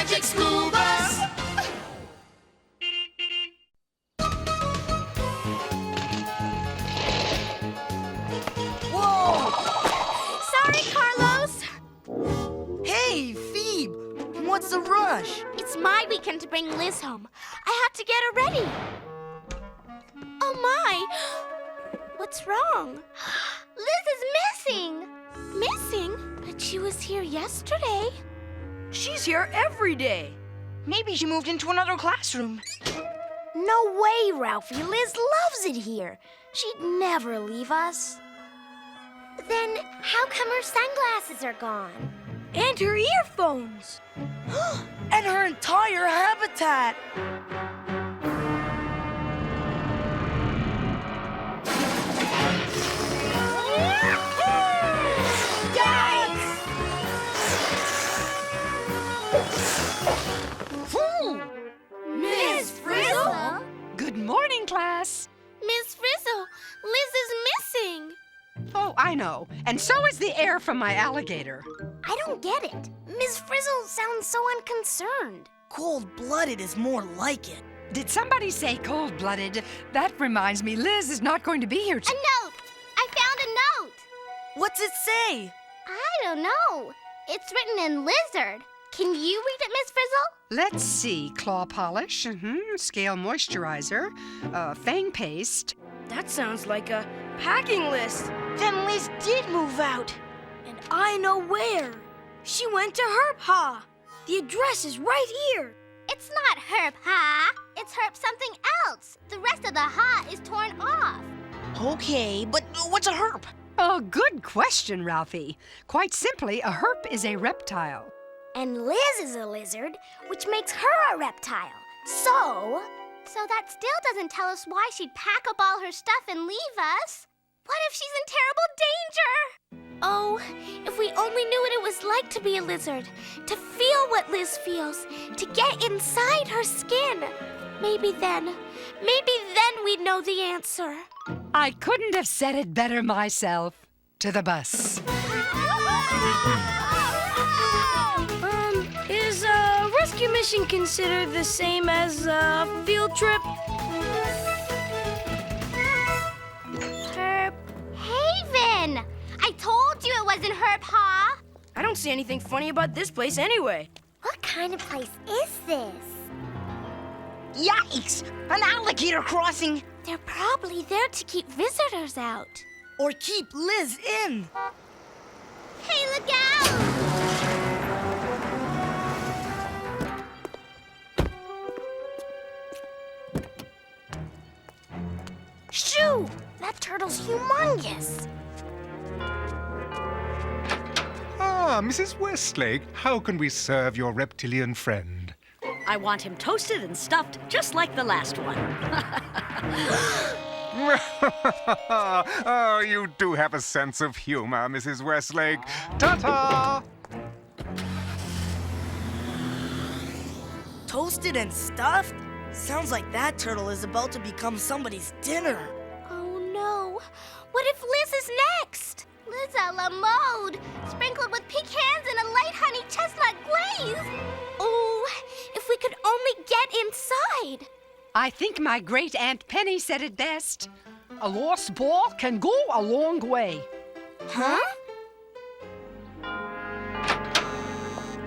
magic school bus. Whoa! Sorry, Carlos. Hey, Phoebe! What's the rush? It's my weekend to bring Liz home. I have to get her ready. Oh, my. What's wrong? Liz is missing. Missing? But she was here yesterday. She's here every day. Maybe she moved into another classroom. No way, Ralphie. Liz loves it here. She'd never leave us. Then how come her sunglasses are gone? And her earphones. And her entire habitat. Miss Frizzle? Good morning, class. Miss Frizzle, Liz is missing. Oh, I know. And so is the air from my alligator. I don't get it. Miss Frizzle sounds so unconcerned. Cold-blooded is more like it. Did somebody say cold-blooded? That reminds me, Liz is not going to be here A note! I found a note! What's it say? I don't know. It's written in lizard. Can you read it, Miss Frizzle? Let's see. Claw polish, scale moisturizer, fang paste. That sounds like a packing list. Then Liz did move out. And I know where. She went to Herp Ha. The address is right here. It's not Herp Ha. It's Herp something else. The rest of the Ha is torn off. Okay, but what's a herp? Oh, good question, Ralphie. Quite simply, a herp is a reptile. And Liz is a lizard, which makes her a reptile. So that still doesn't tell us why she'd pack up all her stuff and leave us. What if she's in terrible danger? Oh, if we only knew what it was like to be a lizard, to feel what Liz feels, to get inside her skin. Maybe then we'd know the answer. I couldn't have said it better myself. To the bus. Is a rescue mission considered the same as a field trip? Herp Haven! I told you it wasn't Herp Ha! I don't see anything funny about this place anyway. What kind of place is this? Yikes! An alligator crossing! They're probably there to keep visitors out. Or keep Liz in. Hey, look out! Shoo! That turtle's humongous. Ah, Mrs. Westlake, how can we serve your reptilian friend? I want him toasted and stuffed just like the last one. Oh, you do have a sense of humor, Mrs. Westlake. Ta-ta! Toasted and stuffed? Sounds like that turtle is about to become somebody's dinner. Oh no! What if Liz is next? Liz a la mode, sprinkled with pecans and a light honey chestnut glaze. Oh, if we could only get inside. I think my great Aunt Penny said it best. A lost ball can go a long way. Huh?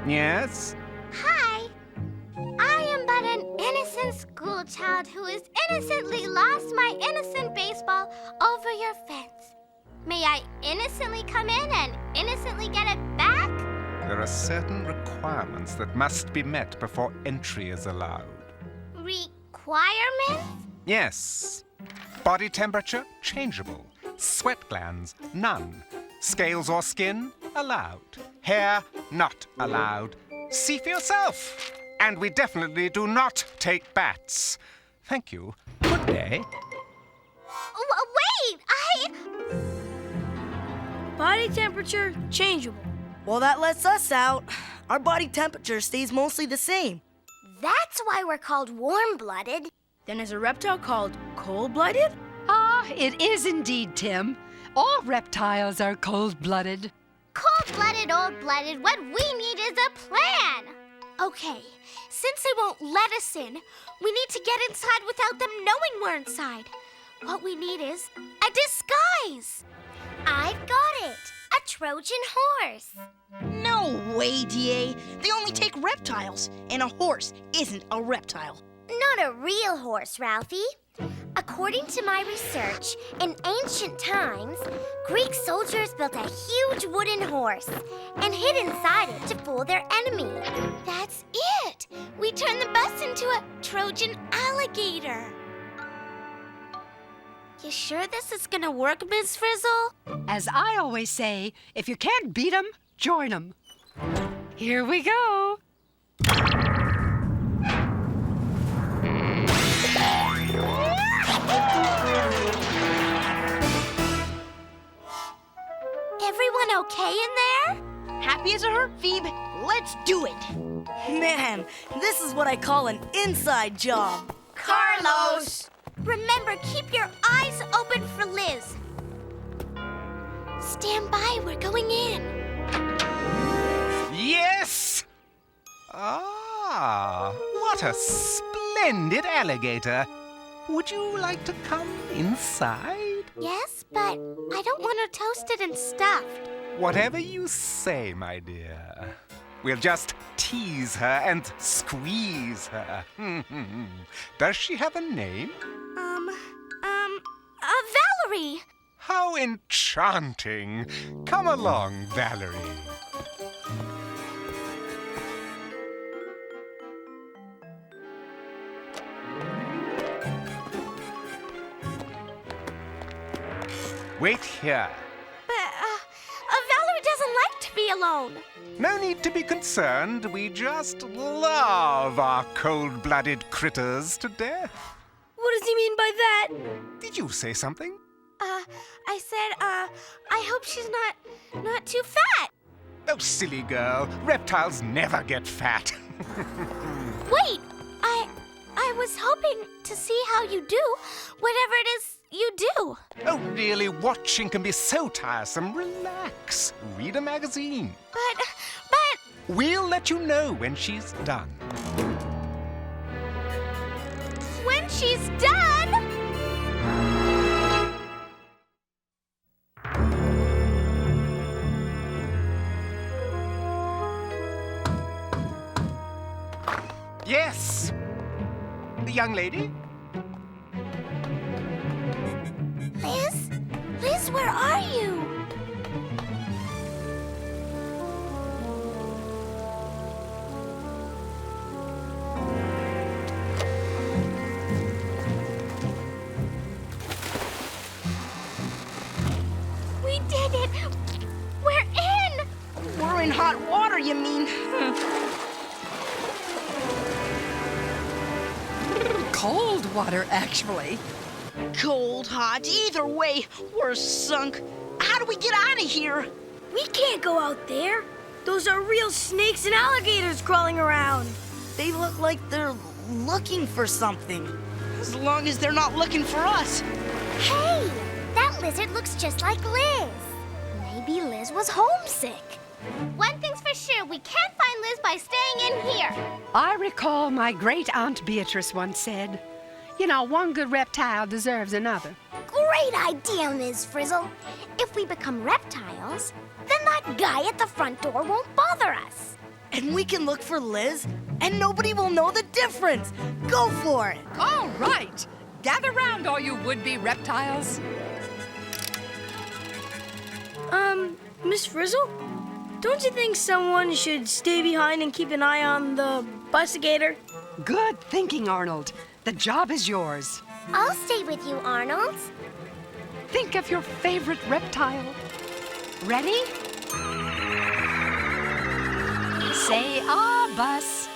Yes? Hi. I am but an innocent schoolchild who has innocently lost my innocent baseball over your fence. May I innocently come in and innocently get it back? There are certain requirements that must be met before entry is allowed. Requirements? Yes. Body temperature, changeable. Sweat glands, none. Scales or skin, allowed. Hair, not allowed. See for yourself. And we definitely do not take bats. Thank you. Good day. Wait, Body temperature, changeable. Well, that lets us out. Our body temperature stays mostly the same. That's why we're called warm-blooded. Then is a reptile called cold-blooded? Ah, it is indeed, Tim. All reptiles are cold-blooded. Cold-blooded, old-blooded, what we need is a plan. A Okay, since they won't let us in, we need to get inside without them knowing we're inside. What we need is a disguise. I've got it. A Trojan horse. No way, DA. They only take reptiles, and a horse isn't a reptile. Not a real horse, Ralphie. According to my research, in ancient times, Greek soldiers built a huge wooden horse and hid inside it to fool their enemy. That's it! We turned the bus into a Trojan alligator. You sure this is gonna work, Miss Frizzle? As I always say, if you can't beat 'em, join 'em. Here we go. Everyone okay in there? Happy as a Herp, Phoebe. Let's do it. Man, this is what I call an inside job. Carlos! Remember, keep your eyes open for Liz. Stand by, we're going in. Yes! Ah, what a splendid alligator. Would you like to come inside? Yes, but I don't want her toasted and stuffed. Whatever you say, my dear. We'll just tease her and squeeze her. Does she have a name? Valerie! How enchanting. Come along, Valerie. Wait here. But, Valerie doesn't like to be alone. No need to be concerned. We just love our cold-blooded critters to death. What does he mean by that? Did you say something? I said, I hope she's not too fat. Oh, silly girl. Reptiles never get fat. Wait, I was hoping to see how you do whatever it is you do. Oh, really? Watching can be so tiresome. Relax. Read a magazine. But... We'll let you know when she's done. When she's done... Yes. The young lady? Liz? Liz, where are you? We did it! We're in! We're in hot water, you mean? Cold water, actually. Cold, hot, either way, we're sunk. How do we get out of here? We can't go out there. Those are real snakes and alligators crawling around. They look like they're looking for something. As long as they're not looking for us. Hey! That lizard looks just like Liz. Maybe Liz was homesick. One thing's for sure, we can't find Liz by staying in here. I recall my great-aunt Beatrice once said, you know, one good reptile deserves another. Great idea, Ms. Frizzle. If we become reptiles, then that guy at the front door won't bother us. And we can look for Liz, and nobody will know the difference. Go for it. All right. Gather round, all you would-be reptiles. Miss Frizzle? Don't you think someone should stay behind and keep an eye on the bustigator? Good thinking, Arnold. The job is yours. I'll stay with you, Arnold. Think of your favorite reptile. Ready? Say, ah, bus.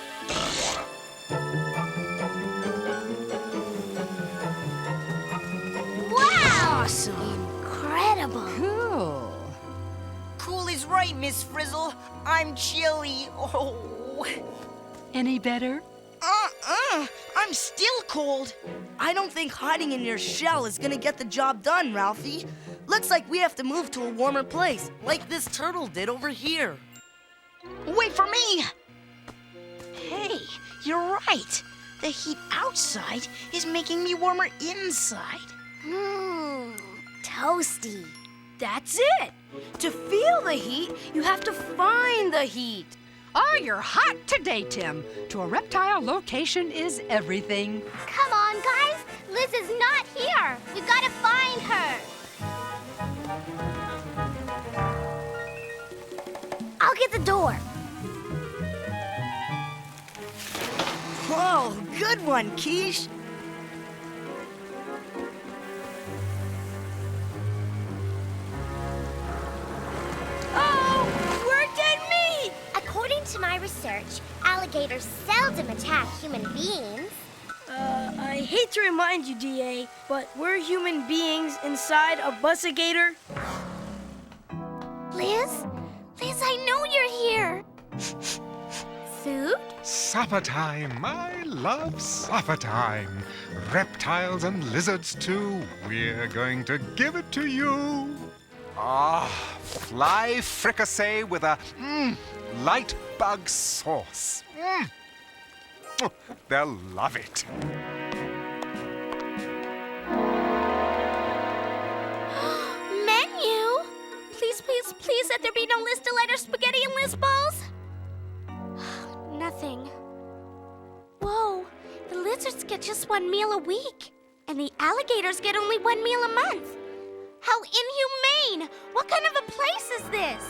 Wow! Awesome. Incredible. Cool. Cool is right, Miss Frizzle. I'm chilly. Oh. Any better? I'm still cold. I don't think hiding in your shell is gonna get the job done, Ralphie. Looks like we have to move to a warmer place, like this turtle did over here. Wait for me! You're right. The heat outside is making me warmer inside. Toasty. That's it. To feel the heat, you have to find the heat. Oh, you're hot today, Tim. To a reptile, location is everything. Come on, guys. Liz is not here. We've got to find her. I'll get the door. Whoa, good one, Quiche. Oh, where did me? According to my research, alligators seldom attack human beings. I hate to remind you, DA, but we're human beings inside a bussigator. Liz? Liz, I know you're here. Food? Supper time, I love supper time. Reptiles and lizards too. We're going to give it to you. Fly fricassee with a light bug sauce. They'll love it. Menu? Please, please, please let there be no Liz Delight or spaghetti and Liz balls. Nothing. Whoa, the lizards get just one meal a week, and the alligators get only one meal a month. How inhumane! What kind of a place is this?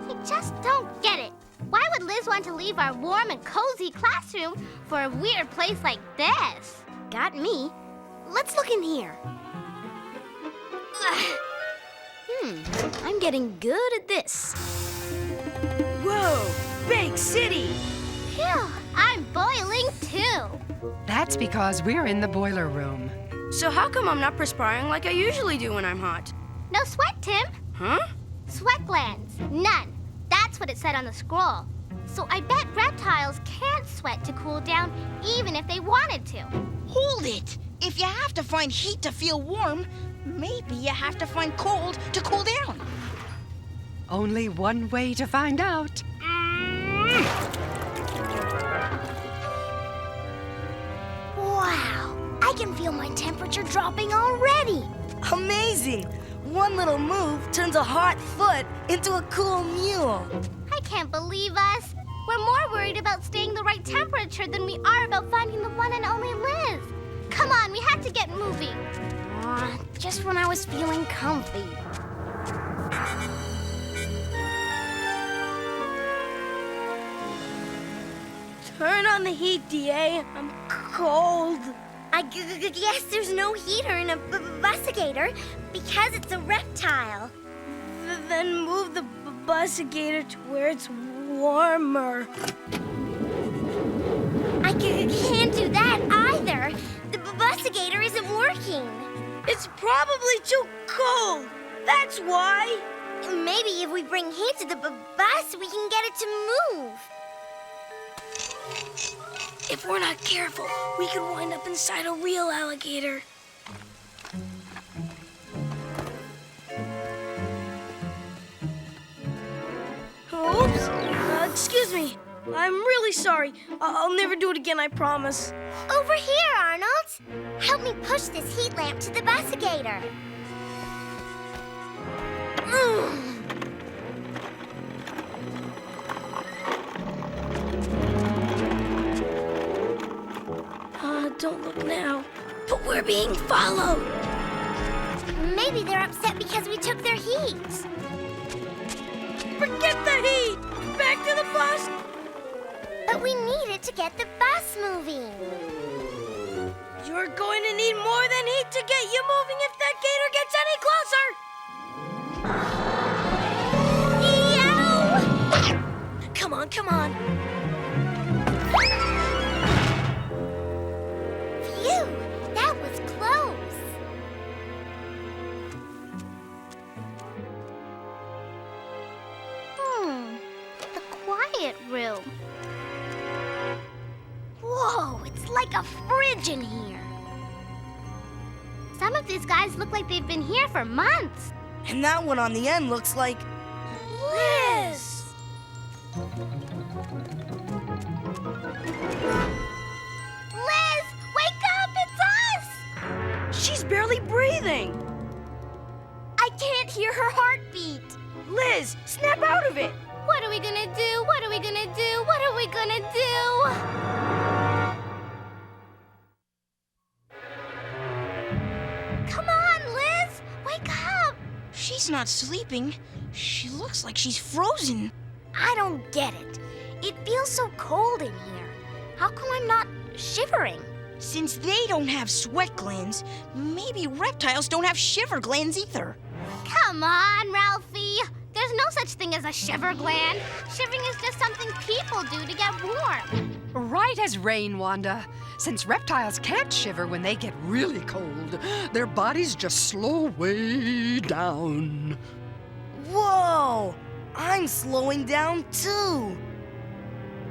I just don't get it. Why would Liz want to leave our warm and cozy classroom for a weird place like this? Got me. Let's look in here. I'm getting good at this. Whoa, big city. Phew, I'm boiling too. That's because we're in the boiler room. So how come I'm not perspiring like I usually do when I'm hot? No sweat, Tim. Huh? Sweat glands. None. That's what it said on the scroll. So I bet reptiles can't sweat to cool down even if they wanted to. Hold it! If you have to find heat to feel warm, maybe you have to find cold to cool down. Only one way to find out. Wow, I can feel my temperature dropping already. Amazing. One little move turns a hot foot into a cool mule. I can't believe us. We're more worried about staying the right temperature than we are about finding the one and only Liz. Come on, we have to get moving. Just when I was feeling comfy. Turn on the heat, DA. I'm cold. I guess there's no heater in a bussigator because it's a reptile. Then move the bussigator to where it's warmer. I can't do that either. The bussigator isn't working. It's probably too cold. That's why. Maybe if we bring heat to the bus, we can get it to move. If we're not careful, we could wind up inside a real alligator. Oops. Excuse me. I'm really sorry. I'll never do it again, I promise. Over here, Arnold. Help me push this heat lamp to the bussigator. Don't look now. But we're being followed. Maybe they're upset because we took their heat. Forget the heat. Back to the bus. But we need it to get the bus moving. You're going to need more than heat to get you moving if that gator gets any closer. Yow! Come on, come on. Phew, that was close. The quiet room. Whoa, it's like a fridge in here. Some of these guys look like they've been here for months. And that one on the end looks like Liz! Liz, snap out of it! What are we gonna do? What are we gonna do? What are we gonna do? Come on, Liz! Wake up! She's not sleeping. She looks like she's frozen. I don't get it. It feels so cold in here. How come I'm not shivering? Since they don't have sweat glands, maybe reptiles don't have shiver glands either. Come on, Ralphie. There's no such thing as a shiver gland. Shivering is just something people do to get warm. Right as rain, Wanda. Since reptiles can't shiver when they get really cold, their bodies just slow way down. Whoa! I'm slowing down too.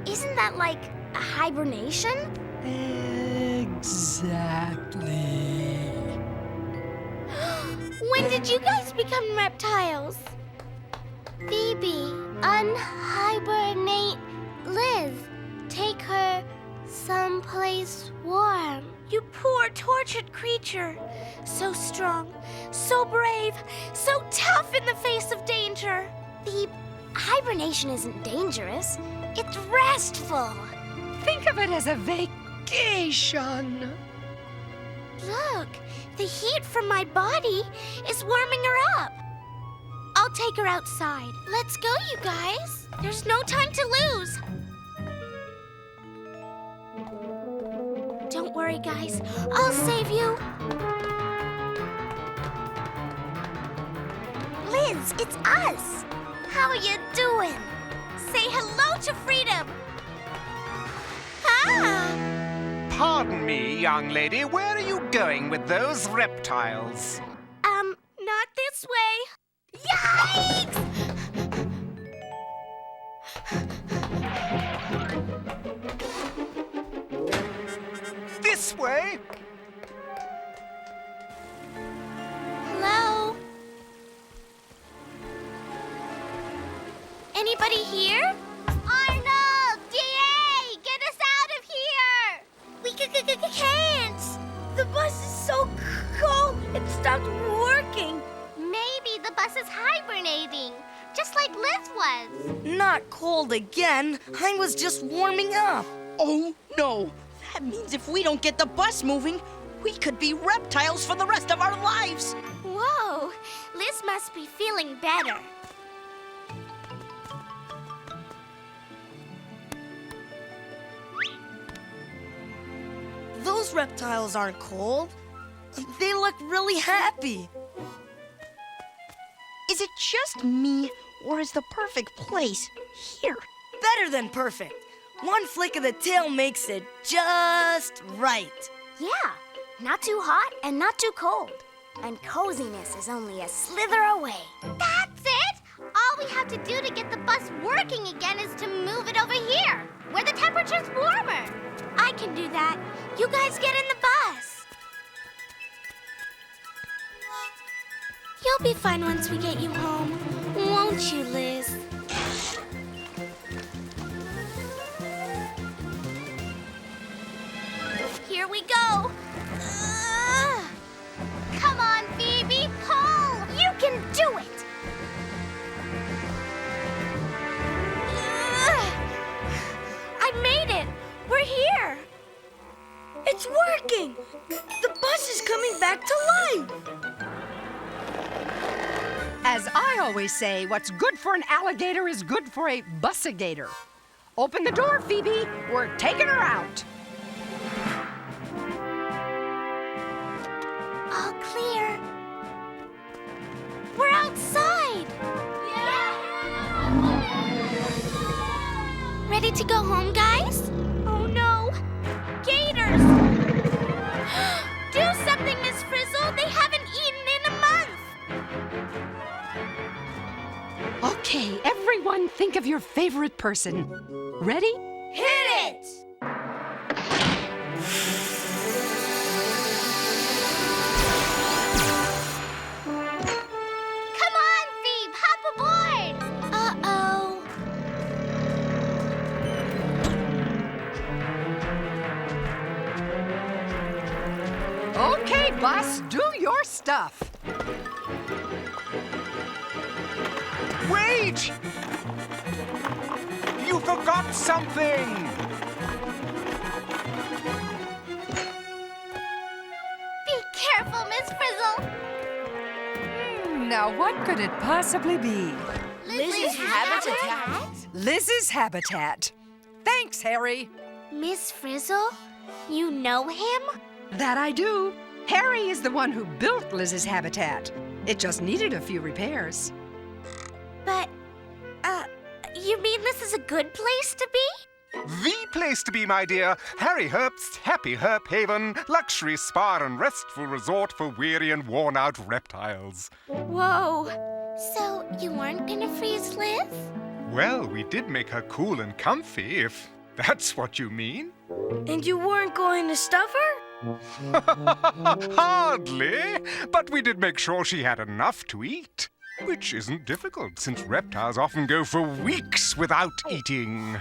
Isn't that like a hibernation? Exactly. When did you guys become reptiles? Phoebe, unhibernate Liz. Take her someplace warm. You poor, tortured creature. So strong, so brave, so tough in the face of danger. Phoebe, hibernation isn't dangerous. It's restful. Think of it as a vacation. Look, the heat from my body is warming her up. I'll take her outside. Let's go, you guys. There's no time to lose. Don't worry, guys. I'll save you. Liz, it's us. How are you doing? Say hello to freedom. Ah! Pardon me, young lady, where are you going with those reptiles? Not this way. Yikes! This way? Hello? Anybody here? Arnold! DA! Get us out of here! We can't! The bus is so cold, it stopped working. Maybe the bus is hibernating, just like Liz was. Not cold again. I was just warming up. Oh, no. That means if we don't get the bus moving, we could be reptiles for the rest of our lives. Whoa, Liz must be feeling better. Those reptiles aren't cold. They look really happy. Is it just me, or is the perfect place here? Better than perfect. One flick of the tail makes it just right. Yeah, not too hot and not too cold. And coziness is only a slither away. That's it! All we have to do to get the bus working again is to move it over here, where the temperature's warmer. I can do that. You guys get in the bus. You'll be fine once we get you home, won't you, Liz? Here we go. Come on, Phoebe, pull! You can do it! I made it. We're here. It's working. The bus is coming back to life. As I always say, what's good for an alligator is good for a bussigator. Open the door, Phoebe. We're taking her out. All clear. We're outside. Ready to go home, guys? Oh no! Gators! Do something, Miss Frizzle. They haven't eaten in a month. Okay, everyone think of your favorite person. Ready? Hit it! Come on, Phoebe, hop aboard! Uh-oh. Okay, bus, do your stuff. Wait! Wait! You forgot something! Be careful, Miss Frizzle. Now, what could it possibly be? Liz's habitat? Liz's habitat. Thanks, Harry. Miss Frizzle? You know him? That I do. Harry is the one who built Liz's habitat. It just needed a few repairs. But, you mean this is a good place to be? The place to be, my dear. Harry Herp's Happy Herp Haven, luxury spa and restful resort for weary and worn-out reptiles. Whoa. So, you weren't gonna freeze Liz? Well, we did make her cool and comfy, if that's what you mean. And you weren't going to stuff her? Hardly, but we did make sure she had enough to eat. Which isn't difficult, since reptiles often go for weeks without eating.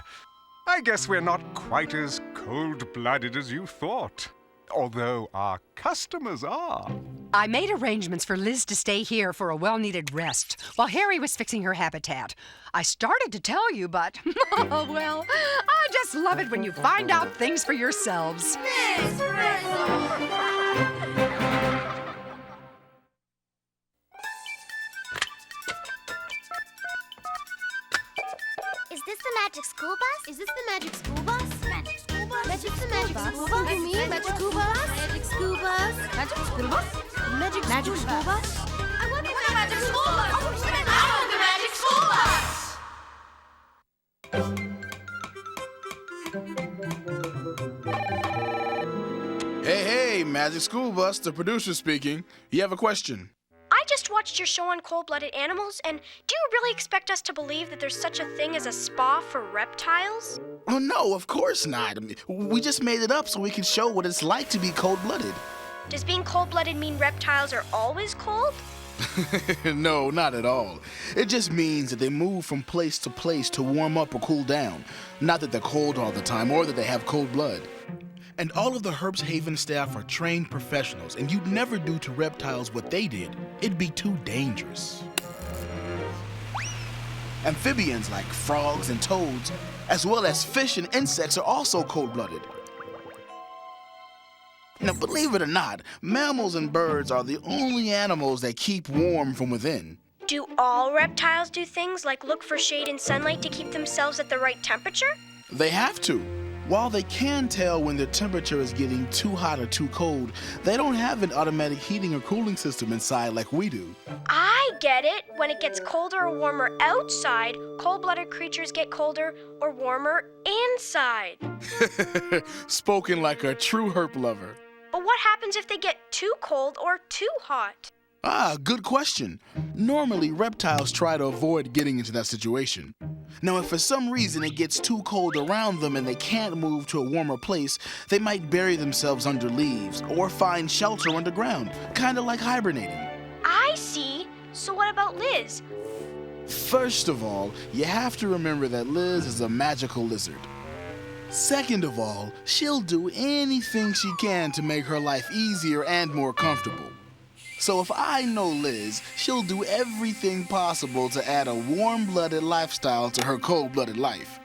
I guess we're not quite as cold-blooded as you thought. Although our customers are. I made arrangements for Liz to stay here for a well-needed rest while Harry was fixing her habitat. I started to tell you, but, well, I just love it when you find out things for yourselves. Miss Frizzle! Is this the magic school bus? Is this the magic school bus? Magic school bus? Magic the magic school bus? You mean magic school bus? Magic school bus? Magic school bus? Magic school bus? I want the magic school bus! I want the magic school bus! Hey, Magic School Bus, the producer speaking. You have a question? I just watched your show on cold-blooded animals, and do you really expect us to believe that there's such a thing as a spa for reptiles? Oh, no, of course not. I mean, we just made it up so we can show what it's like to be cold-blooded. Does being cold-blooded mean reptiles are always cold? No, not at all. It just means that they move from place to place to warm up or cool down. Not that they're cold all the time or that they have cold blood. And all of the Herp's Haven staff are trained professionals, and you'd never do to reptiles what they did. It'd be too dangerous. Amphibians like frogs and toads, as well as fish and insects, are also cold-blooded. Now, believe it or not, mammals and birds are the only animals that keep warm from within. Do all reptiles do things like look for shade and sunlight to keep themselves at the right temperature? They have to. While they can tell when their temperature is getting too hot or too cold, they don't have an automatic heating or cooling system inside like we do. I get it. When it gets colder or warmer outside, cold-blooded creatures get colder or warmer inside. Spoken like a true herp lover. But what happens if they get too cold or too hot? Ah, good question. Normally, reptiles try to avoid getting into that situation. Now, if for some reason it gets too cold around them and they can't move to a warmer place, they might bury themselves under leaves or find shelter underground, kind of like hibernating. I see. So what about Liz? First of all, you have to remember that Liz is a magical lizard. Second of all, she'll do anything she can to make her life easier and more comfortable. So if I know Liz, she'll do everything possible to add a warm-blooded lifestyle to her cold-blooded life.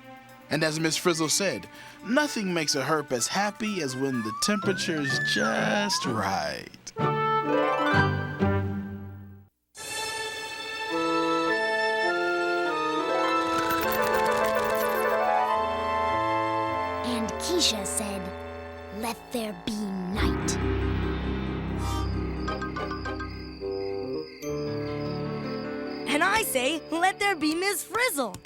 And as Miss Frizzle said, nothing makes a herp as happy as when the temperature's just right. And Keisha said, "Let there be night." And I say, let there be Miss Frizzle.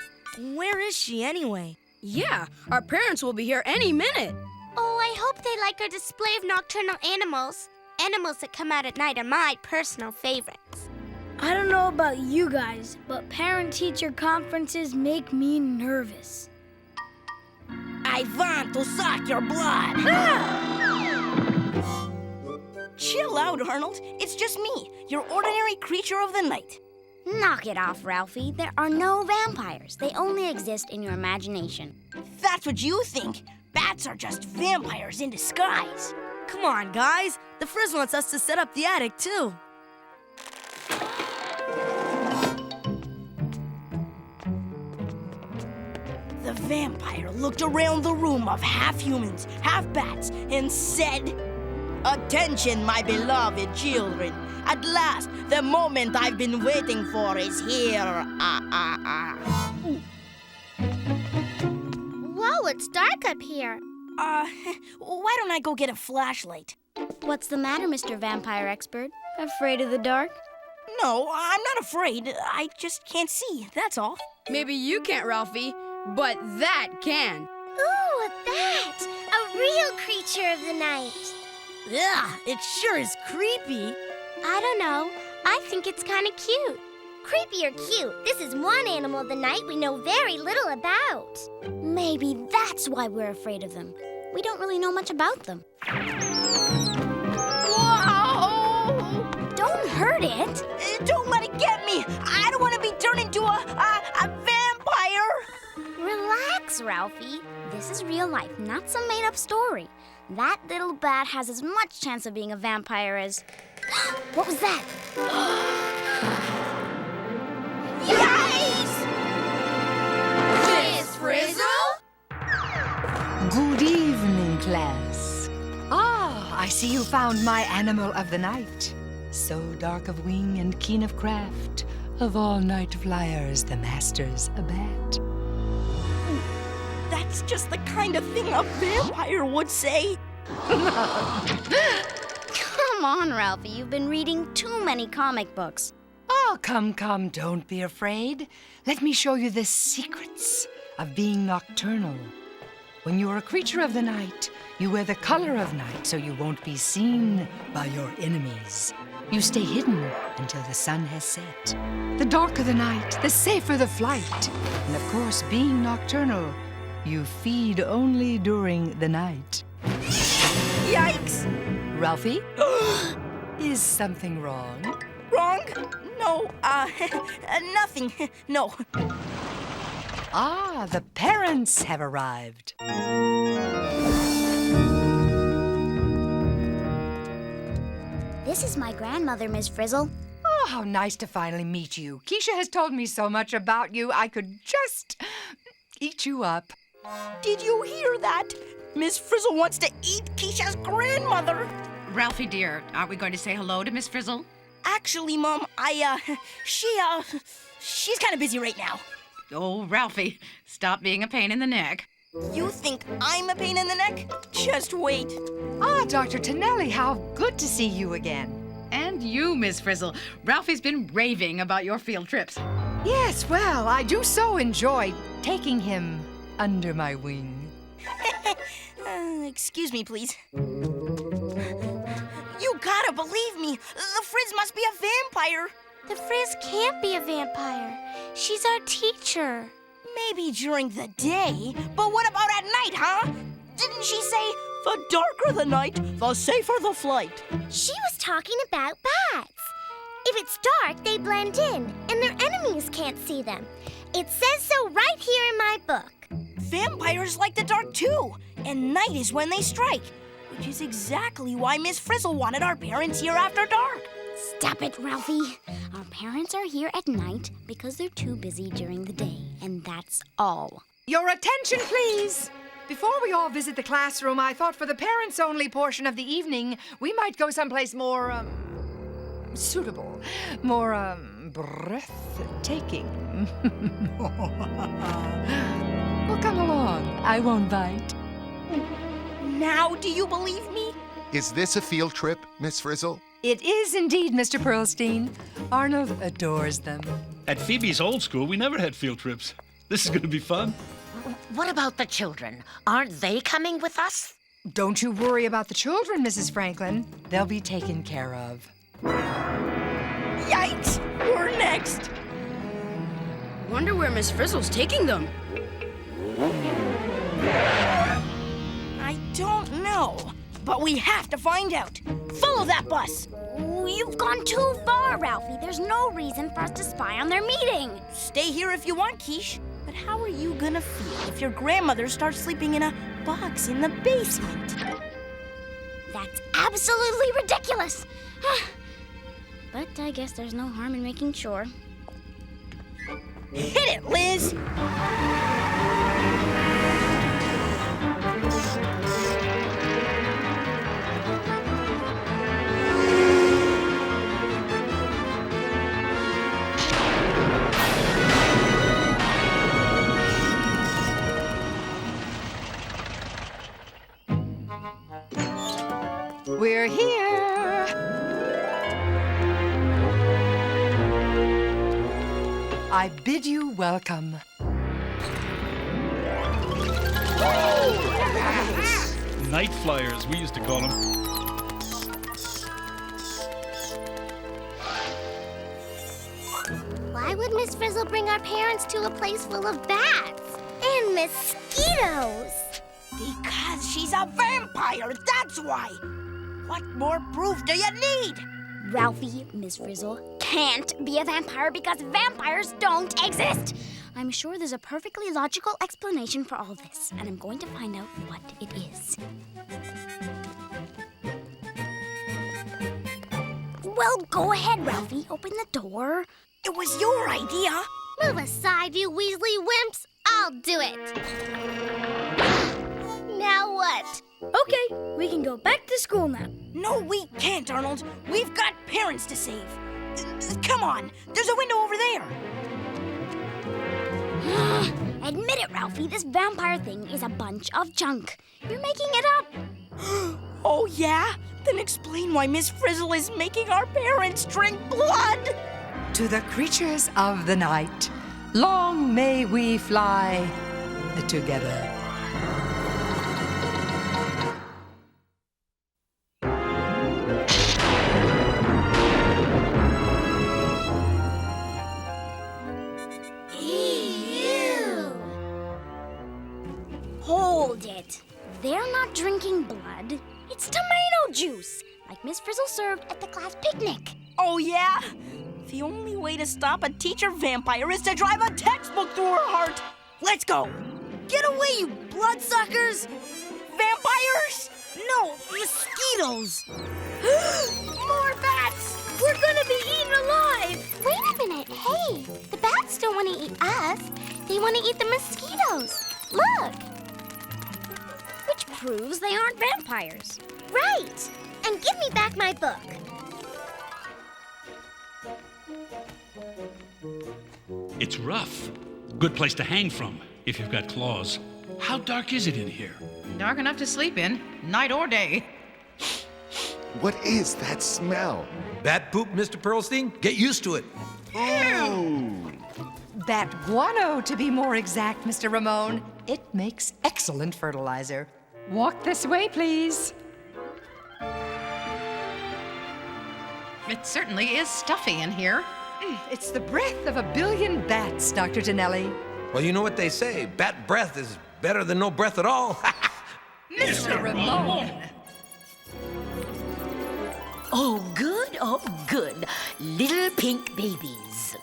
Where is she anyway? Yeah, our parents will be here any minute. Oh, I hope they like our display of nocturnal animals. Animals that come out at night are my personal favorites. I don't know about you guys, but parent-teacher conferences make me nervous. I want to suck your blood. Chill out, Arnold. It's just me, your ordinary creature of the night. Knock it off, Ralphie. There are no vampires. They only exist in your imagination. That's what you think. Bats are just vampires in disguise. Come on, guys. The Frizz wants us to set up the attic, too. vampire looked around the room of half humans, half bats, and said, "Attention, my beloved children. At last, the moment I've been waiting for is here. Whoa, it's dark up here. Why don't I go get a flashlight?" What's the matter, Mr. Vampire Expert? Afraid of the dark? No, I'm not afraid. I just can't see, that's all. Maybe you can't, Ralphie, but that can. Ooh, that! A real creature of the night. Ugh, it sure is creepy. I don't know. I think it's kind of cute. Creepy or cute, this is one animal of the night we know very little about. Maybe that's why we're afraid of them. We don't really know much about them. Whoa! Don't hurt it. Don't let it get me. I don't want to be turned into a vampire. Relax, Ralphie. This is real life, not some made-up story. That little bat has as much chance of being a vampire as... What was that? Yikes! Miss Frizzle? Good evening, class. Ah, I see you found my animal of the night. So dark of wing and keen of craft, of all night flyers, the master's a bat. That's just the kind of thing a vampire would say. Come on, Ralphie. You've been reading too many comic books. Oh, come, don't be afraid. Let me show you the secrets of being nocturnal. When you're a creature of the night, you wear the color of night so you won't be seen by your enemies. You stay hidden until the sun has set. The darker the night, the safer the flight. And of course, being nocturnal, you feed only during the night. Yikes! Ralphie? Is something wrong? Wrong? No, nothing. No. Ah, the parents have arrived. This is my grandmother, Miss Frizzle. Oh, how nice to finally meet you. Keisha has told me so much about you, I could just eat you up. Did you hear that? Miss Frizzle wants to eat Keisha's grandmother. Ralphie, dear, aren't we going to say hello to Miss Frizzle? Actually, Mom, she's kind of busy right now. Oh, Ralphie, stop being a pain in the neck. You think I'm a pain in the neck? Just wait. Ah, Dr. Tonelli, how good to see you again. And you, Miss Frizzle. Ralphie's been raving about your field trips. Yes, well, I do so enjoy taking him under my wing. Excuse me, please. You gotta believe me. The Frizz must be a vampire. The Frizz can't be a vampire. She's our teacher. Maybe during the day, but what about at night, huh? Didn't she say, the darker the night, the safer the flight? She was talking about bats. If it's dark, they blend in, and their enemies can't see them. It says so right here in my book. Vampires like the dark too, and night is when they strike, which is exactly why Miss Frizzle wanted our parents here after dark. Stop it, Ralphie. Our parents are here at night because they're too busy during the day, and that's all. Your attention, please. Before we all visit the classroom, I thought for the parents-only portion of the evening, we might go someplace more, suitable, more, breathtaking. Well, come along. I won't bite. Now do you believe me? Is this a field trip, Miss Frizzle? It is indeed, Mr. Pearlstein. Arnold adores them. At Phoebe's old school, we never had field trips. This is going to be fun. What about the children? Aren't they coming with us? Don't you worry about the children, Mrs. Franklin. They'll be taken care of. Yikes! We're next. Wonder where Miss Frizzle's taking them. I don't know, but we have to find out. Follow that bus. You've gone too far, Ralphie. There's no reason for us to spy on their meeting. Stay here if you want, Quiche. But how are you gonna feel if your grandmother starts sleeping in a box in the basement? That's absolutely ridiculous. But I guess there's no harm in making sure. Hit it, Liz! We're here. I bid you welcome. Night flyers, we used to call them. Why would Miss Frizzle bring our parents to a place full of bats? And mosquitoes. Because she's a vampire, that's why. What more proof do you need? Ralphie, Miss Frizzle can't be a vampire because vampires don't exist. I'm sure there's a perfectly logical explanation for all this, and I'm going to find out what it is. Well, go ahead, Ralphie. Open the door. It was your idea. Move aside, you Weasley wimps. I'll do it. Now what? Okay, we can go back to school now. No, we can't, Arnold. We've got parents to save. Come on, there's a window over there. Admit it, Ralphie, this vampire thing is a bunch of junk. You're making it up. Oh, yeah? Then explain why Miss Frizzle is making our parents drink blood. To the creatures of the night, long may we fly together. Hold it. They're not drinking blood. It's tomato juice, like Miss Frizzle served at the class picnic. Oh, yeah? The only way to stop a teacher vampire is to drive a textbook through her heart. Let's go. Get away, you bloodsuckers! Vampires? No, mosquitoes. More bats! We're gonna be eaten alive! Wait a minute. Hey, the bats don't want to eat us. They want to eat the mosquitoes. Look. Which proves they aren't vampires. Right. And give me back my book. It's rough. Good place to hang from, if you've got claws. How dark is it in here? Dark enough to sleep in, night or day. What is that smell? Bat poop, Mr. Pearlstein? Get used to it. Bat guano, to be more exact, Mr. Ramon. It makes excellent fertilizer. Walk this way, please. It certainly is stuffy in here. It's the breath of a billion bats, Dr. Tonelli. Well, you know what they say. Bat breath is better than no breath at all. Mr. Ramon! Oh, good, little pink babies.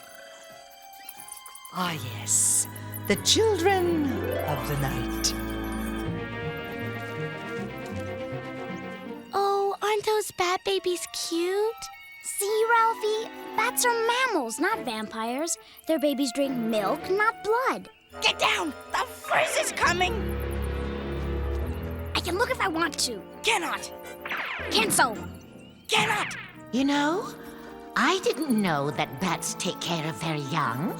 Ah, yes. The children of the night. Oh, aren't those bat babies cute? See, Ralphie? Bats are mammals, not vampires. Their babies drink milk, not blood. Get down! The frizz is coming! I can look if I want to. Cannot! Cancel! Cannot! You know, I didn't know that bats take care of their young.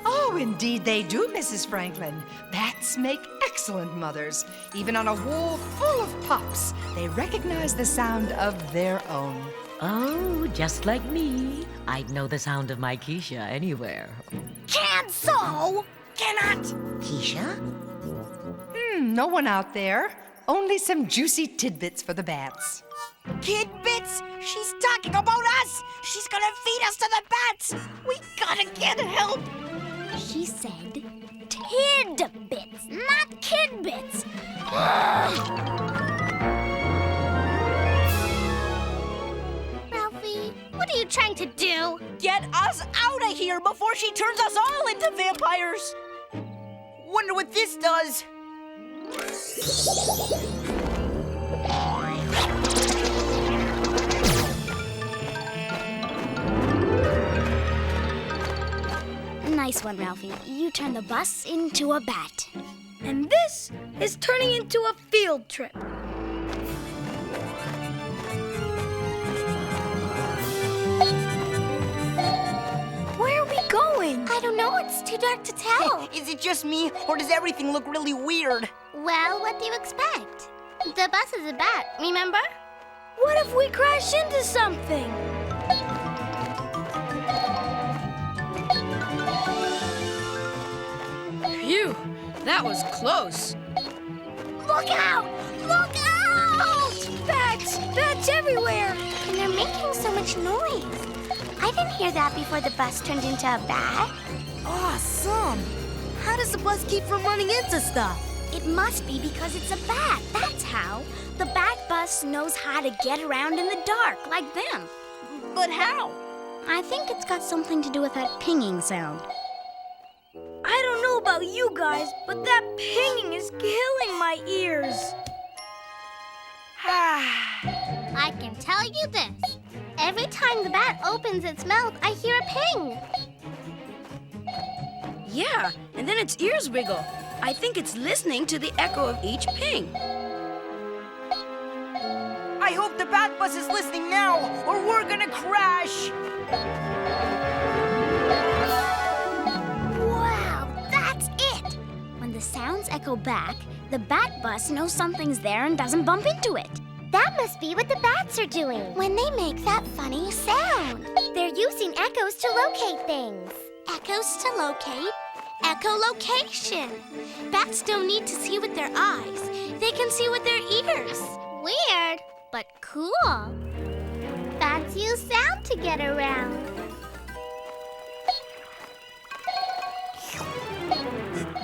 Oh, indeed they do, Mrs. Franklin. Bats make excellent mothers. Even on a wall full of pups, they recognize the sound of their own. Oh, just like me. I'd know the sound of my Keisha anywhere. Cancel! Cannot! Keisha? No one out there. Only some juicy tidbits for the bats. Tidbits? She's talking about us! She's gonna feed us to the bats! We gotta get help! She said tidbits, not kidbits. Ralphie, what are you trying to do? Get us out of here before she turns us all into vampires! Wonder what this does. Nice one, Ralphie. You turned the bus into a bat. And this is turning into a field trip. Where are we going? I don't know. It's too dark to tell. Is it just me, or does everything look really weird? Well, what do you expect? The bus is a bat, remember? What if we crash into something? Phew, that was close. Look out! Look out! Bats everywhere! And they're making so much noise. I didn't hear that before the bus turned into a bat. Awesome! How does the bus keep from running into stuff? It must be because it's a bat. That's how. The bat bus knows how to get around in the dark, like them. But how? I think it's got something to do with that pinging sound. I don't know about you guys, but that pinging is killing my ears. I can tell you this. Every time the bat opens its mouth, I hear a ping. Yeah, and then its ears wiggle. I think it's listening to the echo of each ping. I hope the bat bus is listening now, or we're gonna crash. Wow, that's it! When the sounds echo back, the bat bus knows something's there and doesn't bump into it. That must be what the bats are doing when they make that funny sound. They're using echoes to locate things. Echoes to locate? Echolocation. Bats don't need to see with their eyes. They can see with their ears. Weird, but cool. Bats use sound to get around.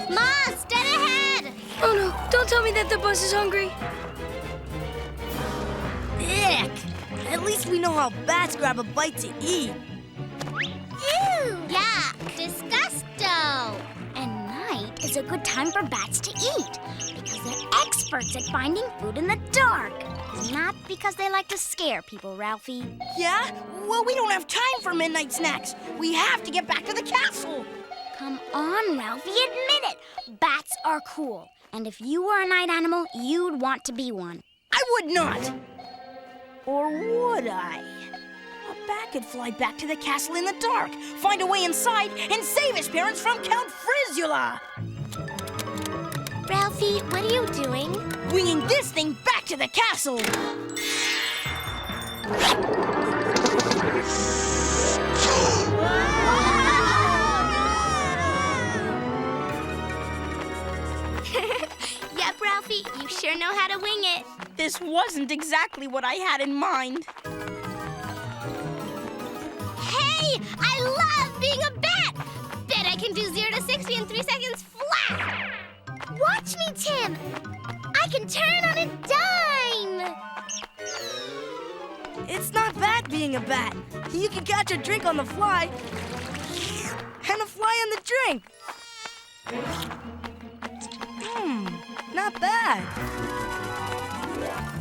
Moss, dead ahead! Oh no, don't tell me that the bus is hungry. Ick! At least we know how bats grab a bite to eat. Ew! Yuck! Disgusto! And night is a good time for bats to eat because they're experts at finding food in the dark. Not because they like to scare people, Ralphie. Yeah? Well, we don't have time for midnight snacks. We have to get back to the castle. Come on, Ralphie, admit it. Bats are cool. And if you were a night animal, you'd want to be one. I would not. Or would I? A bat could fly back to the castle in the dark, find a way inside, and save his parents from Count Frizzle. Ralphie, what are you doing? Winging this thing back to the castle. Yep, Ralphie, you sure know how to wing it. This wasn't exactly what I had in mind. Hey, I love being a bat! Bet I can do 0 to 60 in 3 seconds flat! Watch me, Tim! I can turn on a dime! It's not bad being a bat. You can catch a drink on the fly, and a fly on the drink. Not bad.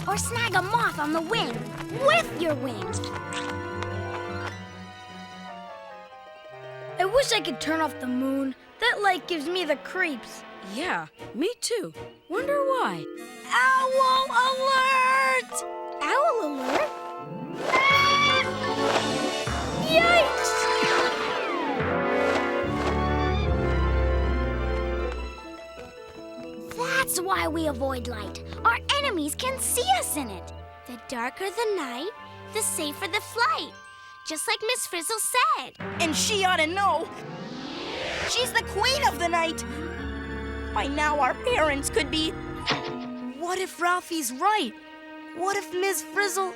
Or snag a moth on the wing with your wings. I wish I could turn off the moon. That light gives me the creeps. Yeah, me too. Wonder why. Owl alert! Owl alert? Yikes! That's why we avoid light. Our enemies can see us in it. The darker the night, the safer the flight. Just like Miss Frizzle said. And she ought to know. She's the queen of the night. By now, our parents could be... What if Ralphie's right? What if Miss Frizzle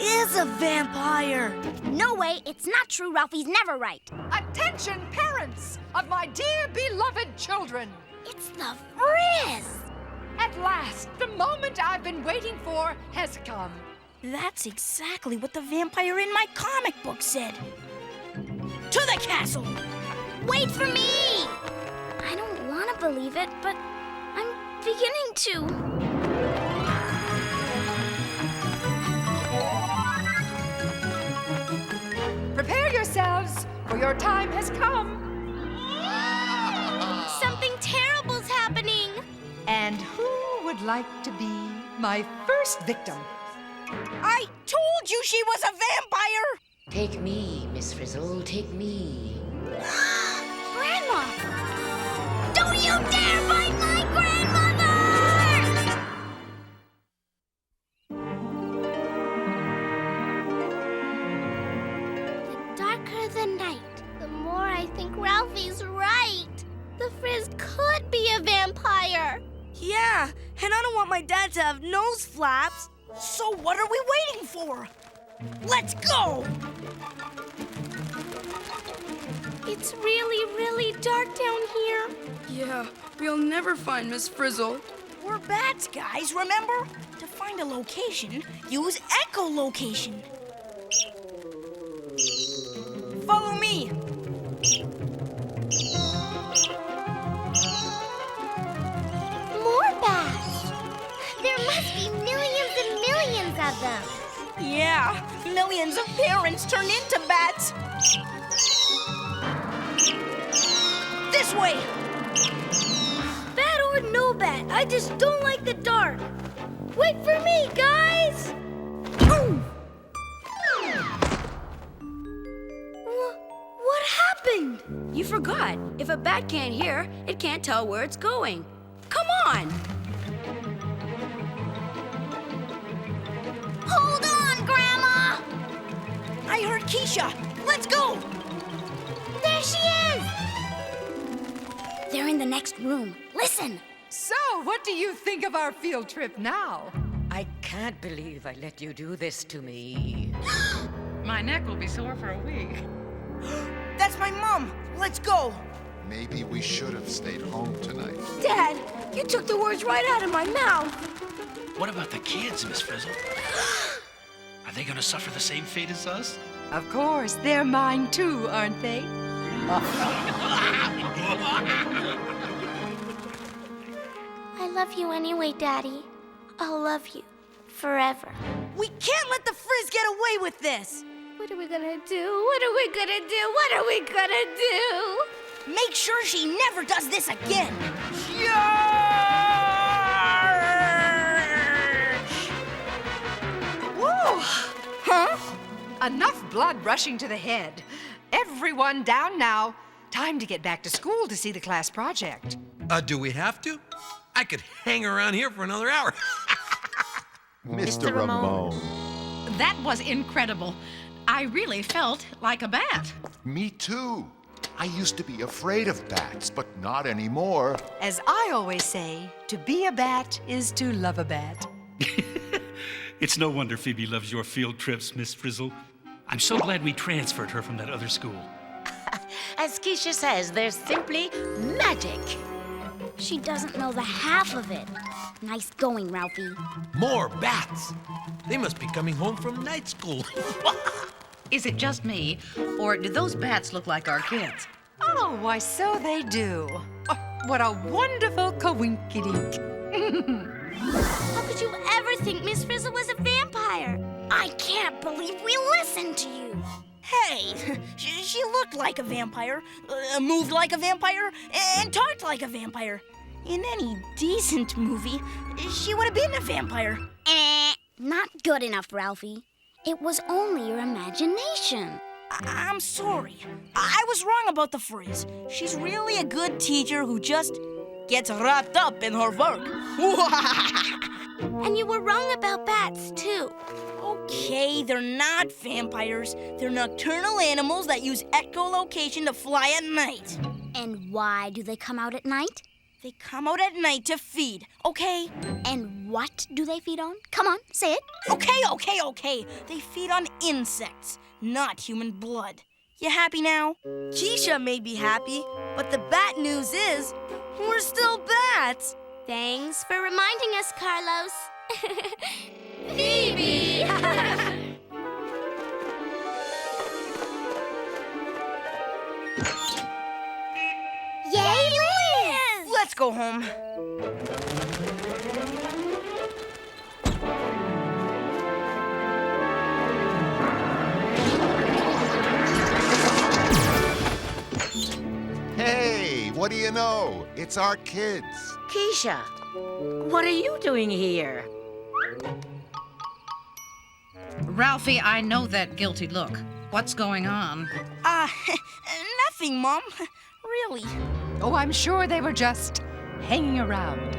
is a vampire? No way, it's not true. Ralphie's never right. Attention, parents of my dear beloved children. It's the Frizz. At last, the moment I've been waiting for has come. That's exactly what the vampire in my comic book said. To the castle! Wait for me! I don't want to believe it, but I'm beginning to. Prepare yourselves, for your time has come. Something terrible's happening. And who would like to be my first victim? I told you she was a vampire! Take me, Miss Frizzle, take me. Grandma! Don't you dare bite my grandmother! The Frizz could be a vampire. Yeah, and I don't want my dad to have nose flaps. So what are we waiting for? Let's go! It's really, really dark down here. Yeah, we'll never find Miss Frizzle. We're bats, guys, remember? To find a location, use echolocation. Follow me. More bats. There must be millions and millions of them. Yeah, millions of parents turn into bats. This way. Bat or no bat, I just don't like the dark. Wait for me, guys! What happened? You forgot. If a bat can't hear, it can't tell where it's going. Come on! Hold on, Grandma! I heard Keisha. Let's go. There she is! They're in the next room. Listen! So, what do you think of our field trip now? I can't believe I let you do this to me. My neck will be sore for a week. That's my mom. Let's go. Maybe we should have stayed home tonight. Dad, you took the words right out of my mouth. What about the kids, Miss Frizzle? Are they gonna suffer the same fate as us? Of course, they're mine too, aren't they? I love you anyway, Daddy. I'll love you forever. We can't let the Frizz get away with this. What are we gonna do? What are we gonna do? What are we gonna do? Make sure she never does this again. Whoa! Huh? Enough blood rushing to the head. Everyone down now. Time to get back to school to see the class project. Do we have to? I could hang around here for another hour. Mr. Ramon. That was incredible. I really felt like a bat. Me too. I used to be afraid of bats, but not anymore. As I always say, to be a bat is to love a bat. It's no wonder Phoebe loves your field trips, Miss Frizzle. I'm so glad we transferred her from that other school. As Keisha says, there's simply magic. She doesn't know the half of it. Nice going, Ralphie. More bats. They must be coming home from night school. Is it just me, or do those bats look like our kids? Oh, why, so they do. Oh, what a wonderful coinkydink. How could you ever think Miss Frizzle was a vampire? I can't believe we listened to you. Hey, she looked like a vampire, moved like a vampire, and talked like a vampire. In any decent movie, she would have been a vampire. Not good enough, Ralphie. It was only your imagination. I'm sorry. I was wrong about the Frizz. She's really a good teacher who just gets wrapped up in her work. And you were wrong about bats, too. Okay, they're not vampires. They're nocturnal animals that use echolocation to fly at night. And why do they come out at night? They come out at night to feed, okay? And what do they feed on? Come on, say it. Okay. They feed on insects, not human blood. You happy now? Keisha may be happy, but the bat news is we're still bats. Thanks for reminding us, Carlos. Phoebe! Yay, Liz! Let's go home. Hey, what do you know? It's our kids. Keisha, what are you doing here? Ralphie, I know that guilty look. What's going on? Nothing, Mom. Really. Oh, I'm sure they were just hanging around.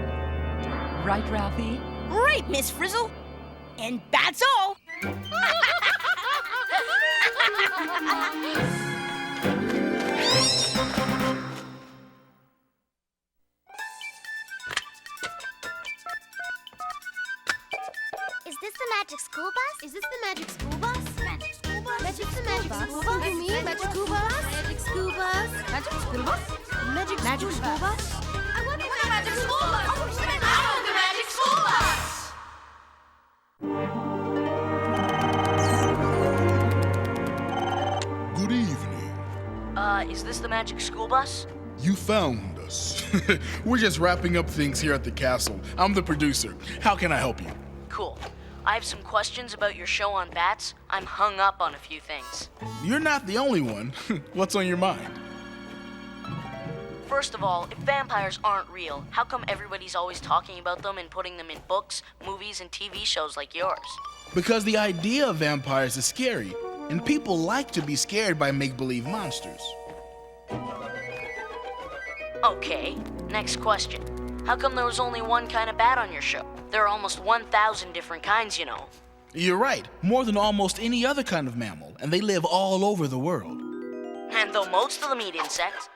Right, Ralphie? Right, Miss Frizzle. And that's all. the magic school bus? Is this the magic school bus? Magic school bus? Magic the magic school bus? You mean magic school bus? Magic school bus? Magic school bus? Magic school bus? I want the magic school bus! I want the magic school bus! Good evening. Is this the magic school bus? You found us. We're just wrapping up things here at the castle. I'm the producer. How can I help you? Cool. I have some questions about your show on bats. I'm hung up on a few things. You're not the only one. What's on your mind? First of all, if vampires aren't real, how come everybody's always talking about them and putting them in books, movies, and TV shows like yours? Because the idea of vampires is scary, and people like to be scared by make-believe monsters. Okay, next question. How come there was only one kind of bat on your show? There are almost 1,000 different kinds, you know. You're right, more than almost any other kind of mammal, and they live all over the world. And though most of them eat insects,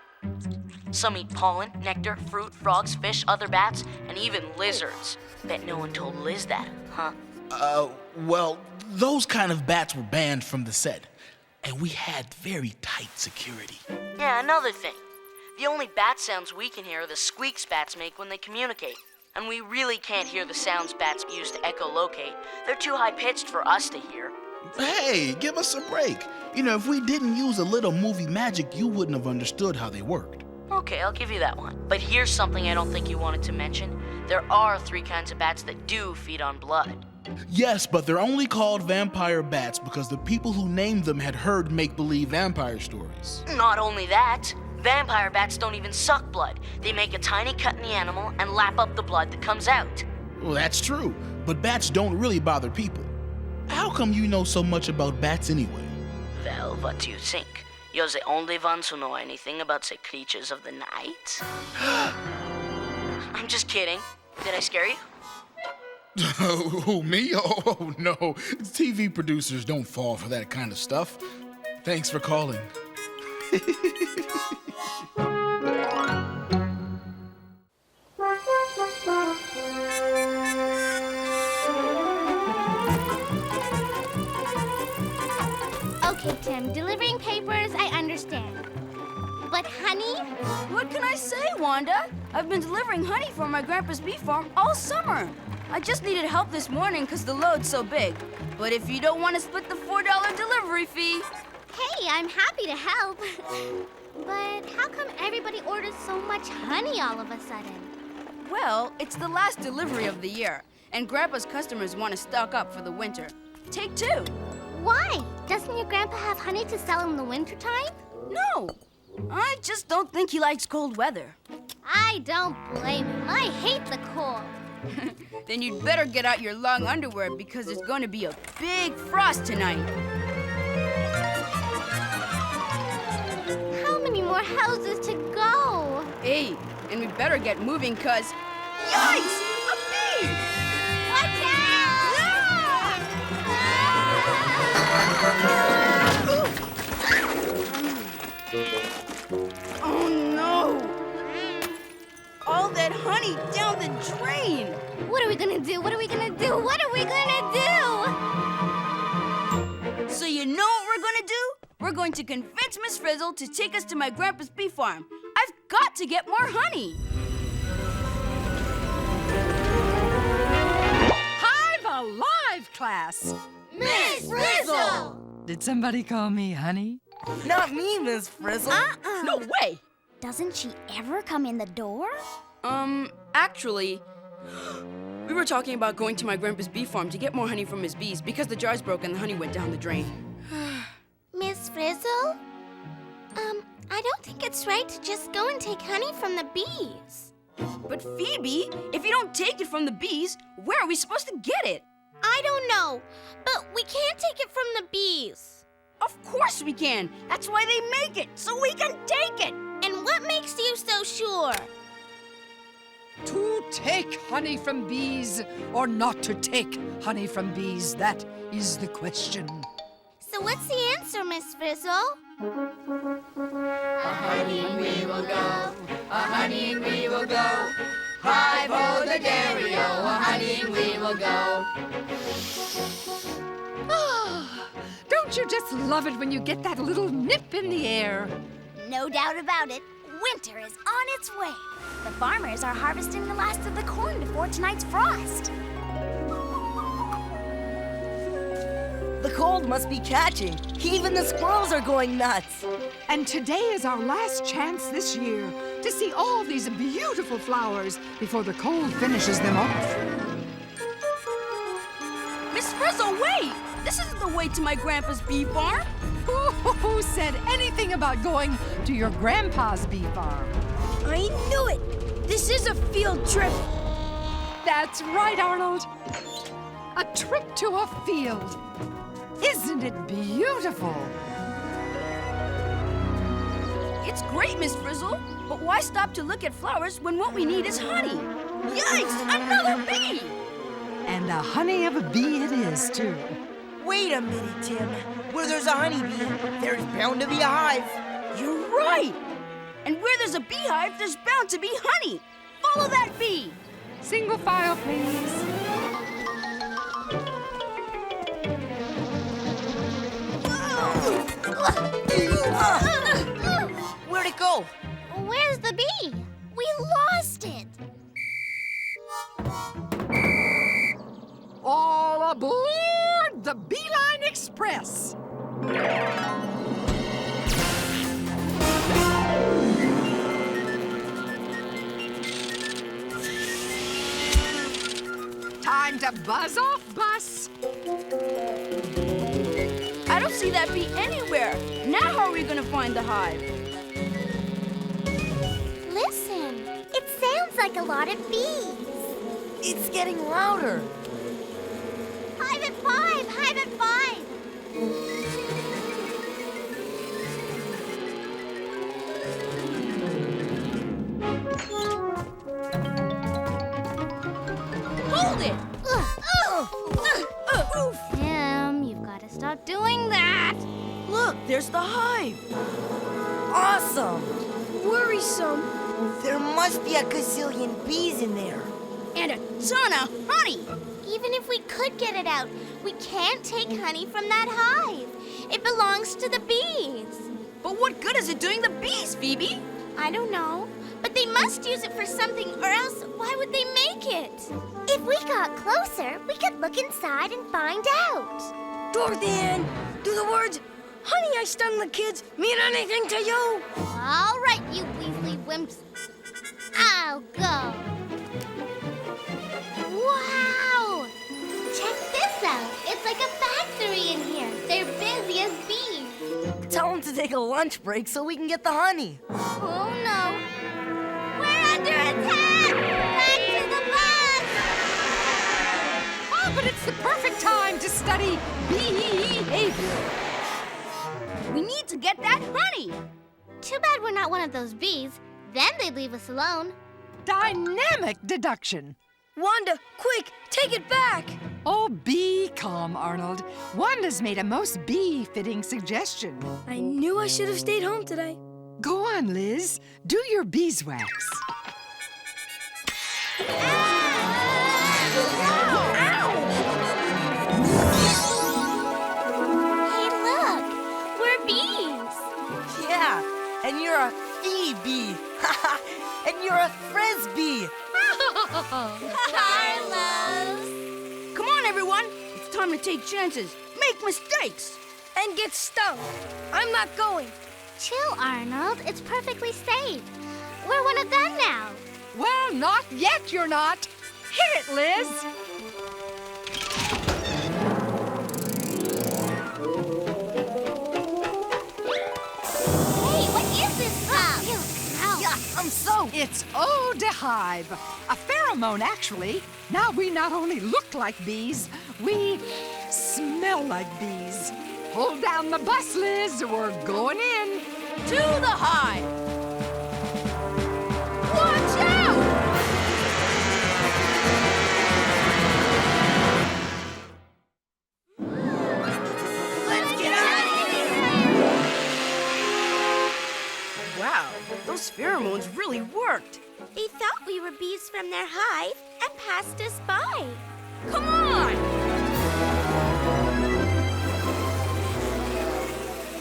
some eat pollen, nectar, fruit, frogs, fish, other bats, and even lizards. Bet no one told Liz that, huh? Well, those kind of bats were banned from the set, and we had very tight security. Yeah, another thing. The only bat sounds we can hear are the squeaks bats make when they communicate. And we really can't hear the sounds bats use to echolocate. They're too high-pitched for us to hear. Hey, give us a break. You know, if we didn't use a little movie magic, you wouldn't have understood how they worked. Okay, I'll give you that one. But here's something I don't think you wanted to mention. There are 3 kinds of bats that do feed on blood. Yes, but they're only called vampire bats because the people who named them had heard make-believe vampire stories. Not only that, vampire bats don't even suck blood. They make a tiny cut in the animal and lap up the blood that comes out. Well, that's true, but bats don't really bother people. How come you know so much about bats anyway? Well, what do you think? You're the only ones who know anything about the creatures of the night? I'm just kidding. Did I scare you? Who, me? Oh, no. TV producers don't fall for that kind of stuff. Thanks for calling. Okay, Tim, delivering papers, I understand. But honey? What can I say, Wanda? I've been delivering honey for my grandpa's bee farm all summer. I just needed help this morning because the load's so big. But if you don't want to split the $4 delivery fee... Hey, I'm happy to help. But how come everybody orders so much honey all of a sudden? Well, it's the last delivery of the year, and Grandpa's customers want to stock up for the winter. Take 2. Why? Doesn't your grandpa have honey to sell in the wintertime? No. I just don't think he likes cold weather. I don't blame him. I hate the cold. Then you'd better get out your long underwear because there's going to be a big frost tonight. How many more houses to go? 8. And we better get moving because... Yikes! A bee! Watch out! Oh, no! All that honey down the drain! What are we gonna do? What are we gonna do? What are we gonna do? So you know what we're gonna do? We're going to convince Miss Frizzle to take us to my grandpa's bee farm. I've got to get more honey. Hive alive, class! Miss Frizzle! Did somebody call me honey? Not me, Miss Frizzle. No way! Doesn't she ever come in the door? Actually, we were talking about going to my grandpa's bee farm to get more honey from his bees because the jars broke and the honey went down the drain. Miss Frizzle? I don't think it's right to just go and take honey from the bees. But Phoebe, if you don't take it from the bees, where are we supposed to get it? I don't know, but we can't take it from the bees. Of course we can. That's why they make it, so we can take it. And what makes you so sure? To take honey from bees or not to take honey from bees, that is the question. So what's the answer, Miss Frizzle? A-honeying we will go, a-honeying we will go, Hive-ho the dairy-o, a-honeying we will go. Ah, don't you just love it when you get that little nip in the air? No doubt about it. Winter is on its way. The farmers are harvesting the last of the corn before tonight's frost. The cold must be catching. Even the squirrels are going nuts. And today is our last chance this year to see all these beautiful flowers before the cold finishes them off. Miss Frizzle, wait! This isn't the way to my grandpa's bee farm. Who said anything about going to your grandpa's bee farm? I knew it! This is a field trip. That's right, Arnold. A trip to a field. Isn't it beautiful? It's great, Miss Frizzle, but why stop to look at flowers when what we need is honey? Yikes! Another bee! And the honey of a bee it is, too. Wait a minute, Tim. Where there's a honeybee, there's bound to be a hive. You're right! And where there's a beehive, there's bound to be honey. Follow that bee. Single file, please. Where'd it go? Where's the bee? We lost it. All aboard the Beeline Express. Time to buzz off, bus. I don't see that bee anywhere. Now how are we gonna find the hive? Listen, it sounds like a lot of bees. It's getting louder. Hive at 5! Hive at 5! Hold it! Tim, you've got to stop doing that. Look, there's the hive. Awesome. Worrisome. There must be a gazillion bees in there. And a ton of honey. Even if we could get it out, we can't take honey from that hive. It belongs to the bees. But what good is it doing the bees, Phoebe? I don't know, but they must use it for something, or else why would they make it? If we got closer, we could look inside and find out. Dorothy Ann, do the words, "Honey, I stung the kids," mean anything to you? All right, you Weasley wimps. I'll go. Wow! Check this out. It's like a factory in here. They're busy as bees. Tell them to take a lunch break so we can get the honey. Oh, no. We're under attack! Back to the bus! Oh, but it's the perfect time to study behavior. We need to get that honey. Too bad we're not one of those bees. Then they'd leave us alone. Dynamic deduction. Wanda, quick, take it back! Oh, be calm, Arnold. Wanda's made a most bee-fitting suggestion. I knew I should have stayed home today. Go on, Liz. Do your beeswax. Hey, look! We're bees! Yeah, and you're a bee. And you're a frisbee. Carlos! Come on, everyone. It's time to take chances, make mistakes. And get stung. I'm not going. Chill, Arnold. It's perfectly safe. We're one of them now. Well, not yet, you're not. Hit it, Liz. Hey, what is this stuff? Yeah, I'm so. It's eau de hive. A pheromone, actually. Now we not only look like bees, we smell like bees. Hold down the bus, Liz. We're going in. To the hive. Watch out! Let's get out of here! Wow, those pheromones really worked. They thought we were bees from their hive and passed us by. Come on!